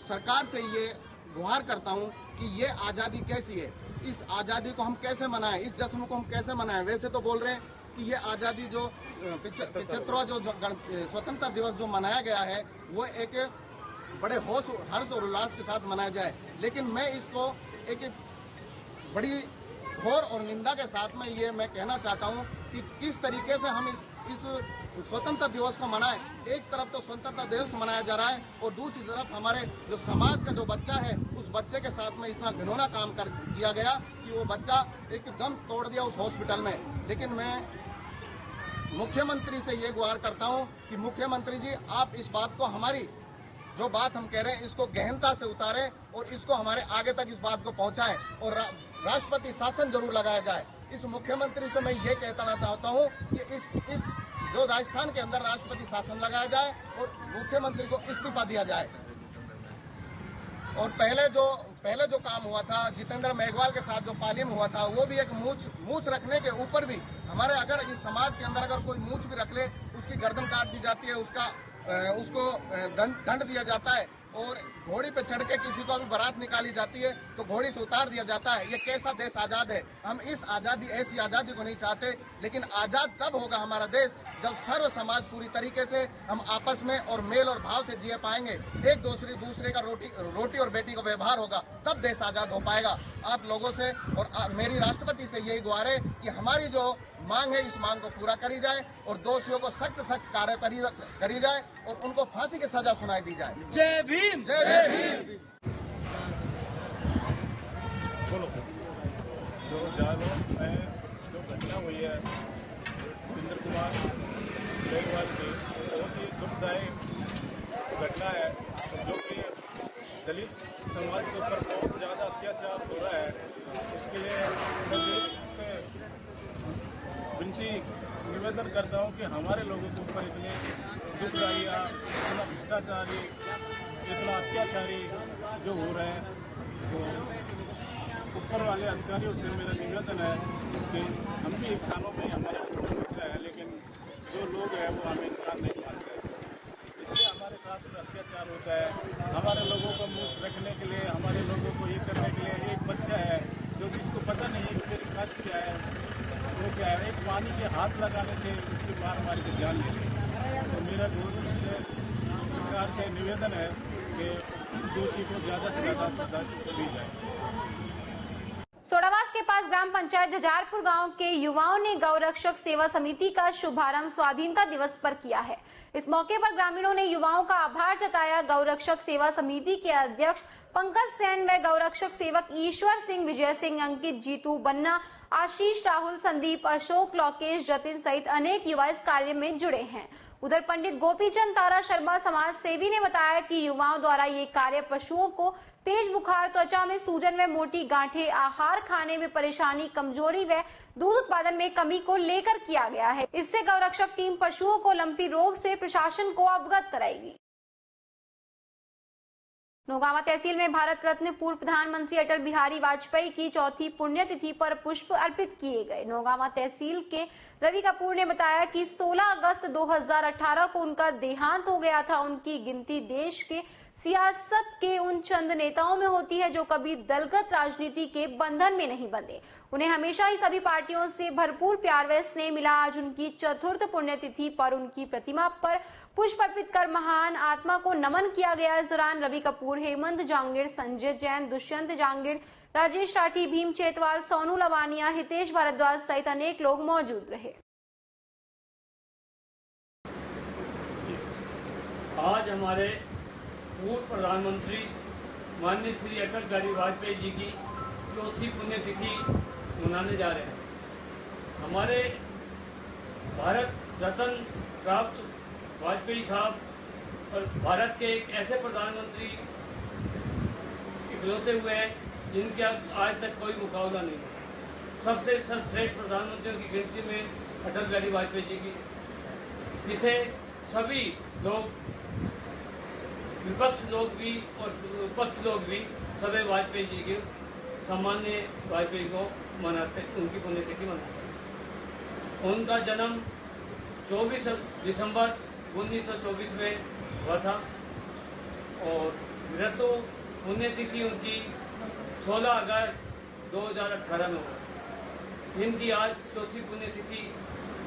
सरकार से ये गुहार करता हूं कि ये आजादी कैसी है, इस आजादी को हम कैसे मनाएं, इस जश्न को हम कैसे मनाएं। वैसे तो बोल रहे हैं कि ये आजादी जो 75वां जो स्वतंत्रता दिवस जो मनाया गया है वो एक बड़े हर्ष और उल्लास के साथ मनाया जाए, लेकिन मैं इसको एक बड़ी घोर और निंदा के साथ में ये मैं कहना चाहता हूं कि किस तरीके से हम इस स्वतंत्रता दिवस को मनाएं। एक तरफ तो स्वतंत्रता दिवस मनाया जा रहा है और दूसरी तरफ हमारे जो समाज का जो बच्चा है उस बच्चे के साथ में इतना घिनौना काम किया गया कि वो बच्चा एकदम तोड़ दिया उस हॉस्पिटल में। लेकिन मैं मुख्यमंत्री से ये गुहार करता हूं कि मुख्यमंत्री जी, आप इस बात को, हमारी जो बात हम कह रहे हैं इसको गहनता से उतारें और इसको हमारे आगे तक इस बात को पहुंचाएं और राष्ट्रपति शासन जरूर लगाया जाए। इस मुख्यमंत्री से मैं ये कहना चाहता हूं कि इस जो राजस्थान के अंदर राष्ट्रपति शासन लगाया जाए और मुख्यमंत्री को इस्तीफा दिया जाए। और पहले जो काम हुआ था जितेंद्र मेघवाल के साथ जो पालियम हुआ था, वो भी एक मूछ रखने के ऊपर भी हमारे अगर इस समाज के अंदर अगर कोई मूछ भी रख ले उसकी गर्दन काट दी जाती है, उसको दंड दिया जाता है और घोड़ी पे चढ़ के किसी को भी बारात निकाली जाती है तो घोड़ी से उतार दिया जाता है। ये कैसा देश आजाद है? हम ऐसी आजादी को नहीं चाहते। लेकिन आजाद तब होगा हमारा देश जब सर्व समाज पूरी तरीके से हम आपस में और मेल और भाव से जिए पाएंगे, एक दूसरे का रोटी और बेटी का व्यवहार होगा, तब देश आजाद हो पाएगा। आप लोगों से और मेरी राष्ट्रपति से यही गुहार है कि हमारी जो मांग है इस मांग को पूरा करी जाए और दोषियों को सख्त कार्य करी जाए और उनको फांसी की सजा सुनाई दी जाए। जय भीम, जय भीम। बोलो। जो जालौन में जो घटना हुई है सुरेंद्र कुमार मेघवाल की, बहुत ही दुखदायी घटना है, जो कि दलित समाज के ऊपर बहुत ज़्यादा अत्याचार हो रहा है। इसके लिए मुझे इससे विनती निवेदन करता हूं कि हमारे लोगों के ऊपर इतने दुखदाइयाँ, इतना भ्रष्टाचारी, इतना अत्याचारी जो हो रहे हैं, तो ऊपर वाले अधिकारियों से मेरा निवेदन है कि हम भी इंसानों में हमारे मित्र हैं, लेकिन जो लोग हैं वो हमें इंसान नहीं मानते, इसलिए हमारे साथ अत्याचार होता है। हमारे लोगों को मूछ रखने के लिए, हमारे लोगों को ये करने के लिए एक बच्चा है जो जिसको पता नहीं है कि मेरी खास क्या है, वो क्या है, एक पानी के हाथ लगाने से उसकी मार के जान ले ली। तो मेरा गवर्नमेंट से, सरकार से निवेदन है कि दोषी को ज़्यादा से ज़्यादा सजा दी जाए। सोडावास के पास ग्राम पंचायत जजारपुर गांव के युवाओं ने गौरक्षक सेवा समिति का शुभारंभ स्वाधीनता दिवस पर किया है। इस मौके पर ग्रामीणों ने युवाओं का आभार जताया। गौरक्षक सेवा समिति के अध्यक्ष पंकज सेन व गौरक्षक सेवक ईश्वर सिंह, विजय सिंह, अंकित, जीतू, बन्ना, आशीष, राहुल, संदीप, अशोक, लोकेश, जतिन सहित अनेक युवा इस कार्य में जुड़े हैं। उधर पंडित गोपीचंद तारा शर्मा समाज सेवी ने बताया कि युवाओं द्वारा ये कार्य पशुओं को तेज बुखार, त्वचा में सूजन व मोटी गांठें, आहार खाने में परेशानी, कमजोरी व दूध उत्पादन में कमी को लेकर किया गया है। इससे गौरक्षक टीम पशुओं को लंपी रोग से प्रशासन को अवगत कराएगी। नौगांवा तहसील में भारत रत्न पूर्व प्रधानमंत्री अटल बिहारी वाजपेयी की चौथी पुण्यतिथि पर पुष्प अर्पित किए गए। नौगांवा तहसील के रवि कपूर ने बताया कि 16 अगस्त 2018 को उनका देहांत हो गया था। उनकी गिनती देश के सियासत के उन चंद नेताओं में होती है जो कभी दलगत राजनीति के बंधन में नहीं बंधे। उन्हें हमेशा ही सभी पार्टियों से भरपूर प्यार व स्नेह मिला। आज उनकी चतुर्थ पुण्यतिथि पर उनकी प्रतिमा पर पुष्प अर्पित कर महान आत्मा को नमन किया गया। इस दौरान रवि कपूर, हेमंत जांगिड़, संजय जैन, दुष्यंत जांगिड़, राजेश राठी, भीम चेतवाल, सोनू लवानिया, हितेश भारद्वाज सहित अनेक लोग मौजूद रहे। आज हमारे पूर्व प्रधानमंत्री माननीय श्री अटल बिहारी वाजपेयी जी की चौथी पुण्यतिथि मनाने जा रहे हैं। हमारे भारत रत्न प्राप्त वाजपेयी साहब और भारत के एक ऐसे प्रधानमंत्री इकलौते हुए हैं जिनके आज तक कोई मुकाबला नहीं है। सबसे श्रेष्ठ प्रधानमंत्रियों की गिनती में अटल बिहारी वाजपेयी जी की, जिसे सभी लोग, विपक्ष लोग भी और पक्ष लोग भी सभी वाजपेयी जी के सामान्य वाजपेयी को मनाते, उनकी पुण्यतिथि मनाते हैं। उनका जन्म 24 दिसंबर 1924 में हुआ था और मृत्यु पुण्यतिथि उनकी 16 अगस्त 2018 में हुआ। इनकी आज चौथी पुण्यतिथि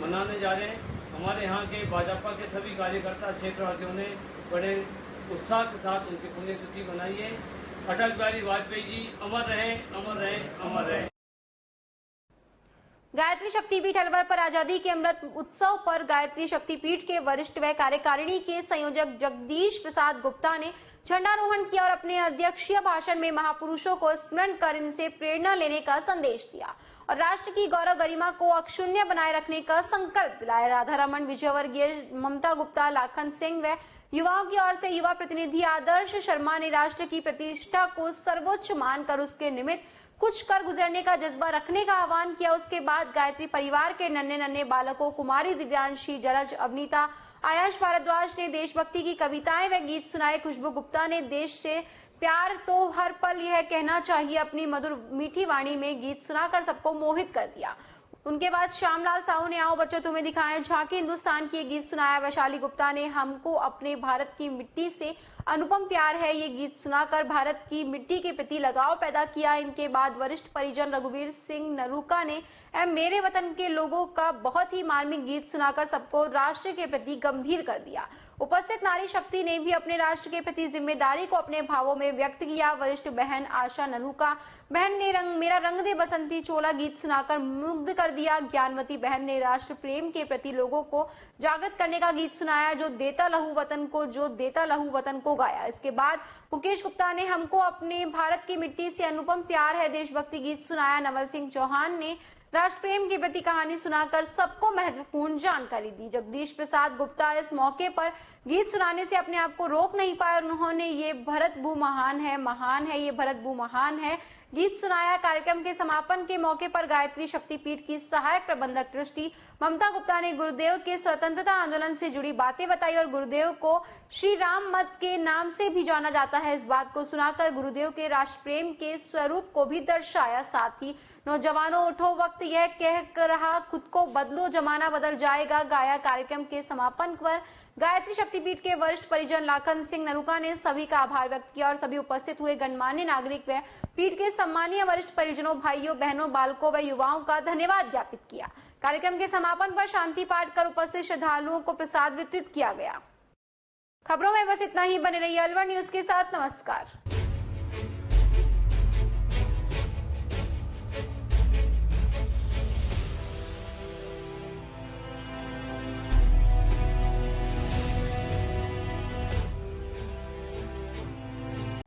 मनाने जा रहे हैं। हमारे यहाँ के भाजपा के सभी कार्यकर्ता क्षेत्रवासियों ने बड़े उत्साह के साथ उनकी पुण्यतिथि मनाई है। अटल बिहारी वाजपेयी जी अमर रहें, अमर रहें, अमर रहें। गायत्री शक्तिपीठ अलवर पर आजादी के अमृत उत्सव पर गायत्री शक्तिपीठ के वरिष्ठ व कार्यकारिणी के संयोजक जगदीश प्रसाद गुप्ता ने झंडारोहण किया और अपने अध्यक्षीय भाषण में महापुरुषों को स्मरण कर इनसे प्रेरणा लेने का संदेश दिया और राष्ट्र की गौरव गरिमा को अक्षुण्य बनाए रखने का संकल्प दिलाया। राधारमण, विजयवर्गीय, ममता गुप्ता, लाखन सिंह व युवाओं की ओर से युवा प्रतिनिधि आदर्श शर्मा ने राष्ट्र की प्रतिष्ठा को सर्वोच्च मानकर उसके निमित्त कुछ कर गुजरने का जज्बा रखने का आह्वान किया। उसके बाद गायत्री परिवार के नन्हे नन्हे बालकों कुमारी दिव्यांशी, जलज, अवनीता, आयाश भारद्वाज ने देशभक्ति की कविताएं व गीत सुनाए। खुशबू गुप्ता ने देश से प्यार तो हर पल यह कहना चाहिए अपनी मधुर मीठी वाणी में गीत सुनाकर सबको मोहित कर दिया। उनके बाद श्यामलाल साहू ने आओ बच्चों तुम्हें दिखाएं झांकी हिंदुस्तान की गीत सुनाया। वैशाली गुप्ता ने हमको अपने भारत की मिट्टी से अनुपम प्यार है ये गीत सुनाकर भारत की मिट्टी के प्रति लगाव पैदा किया। इनके बाद वरिष्ठ परिजन रघुवीर सिंह नरूका ने मेरे वतन के लोगों का बहुत ही मार्मिक गीत सुनाकर सबको राष्ट्र के प्रति गंभीर कर दिया। उपस्थित नारी शक्ति ने भी अपने राष्ट्र के प्रति जिम्मेदारी को अपने भावों में व्यक्त किया। वरिष्ठ बहन आशा नरूका बहन ने मेरा रंग दे बसंती चोला गीत सुनाकर मुग्ध कर दिया। ज्ञानवती बहन ने राष्ट्र प्रेम के प्रति लोगों को जागृत करने का गीत सुनाया, जो देता लहू वतन को गाया। इसके बाद मुकेश गुप्ता ने हमको अपने भारत की मिट्टी से अनुपम प्यार है देशभक्ति गीत सुनाया। नवल सिंह चौहान ने राष्ट्र प्रेम की प्रति कहानी सुनाकर सबको महत्वपूर्ण जानकारी दी। जगदीश प्रसाद गुप्ता इस मौके पर गीत सुनाने से अपने आप को रोक नहीं पाए और उन्होंने ये भरत भू महान है ये भरत भू महान है गीत सुनाया। कार्यक्रम के समापन के मौके पर गायत्री शक्तिपीठ की सहायक प्रबंधक ट्रस्टी ममता गुप्ता ने गुरुदेव के स्वतंत्रता आंदोलन से जुड़ी बातें बताई और गुरुदेव को श्री राम मत के नाम से भी जाना जाता है। इस बात को सुनाकर गुरुदेव के राष्ट्र प्रेम के स्वरूप को भी दर्शाया। साथ ही नौजवानों उठो वक्त यह कह रहा खुद को बदलो जमाना बदल जाएगा गाया। कार्यक्रम के समापन पर गायत्री शक्तिपीठ के वरिष्ठ परिजन लाखन सिंह नरूका ने सभी का आभार व्यक्त किया और सभी उपस्थित हुए गणमान्य नागरिक व पीठ के सम्मानीय वरिष्ठ परिजनों, भाइयों, बहनों, बालकों व युवाओं का धन्यवाद ज्ञापित किया। कार्यक्रम के समापन पर शांति पाठ कर उपस्थित श्रद्धालुओं को प्रसाद वितरित किया गया। खबरों में बस इतना ही। बने रहिए अलवर न्यूज के साथ। नमस्कार।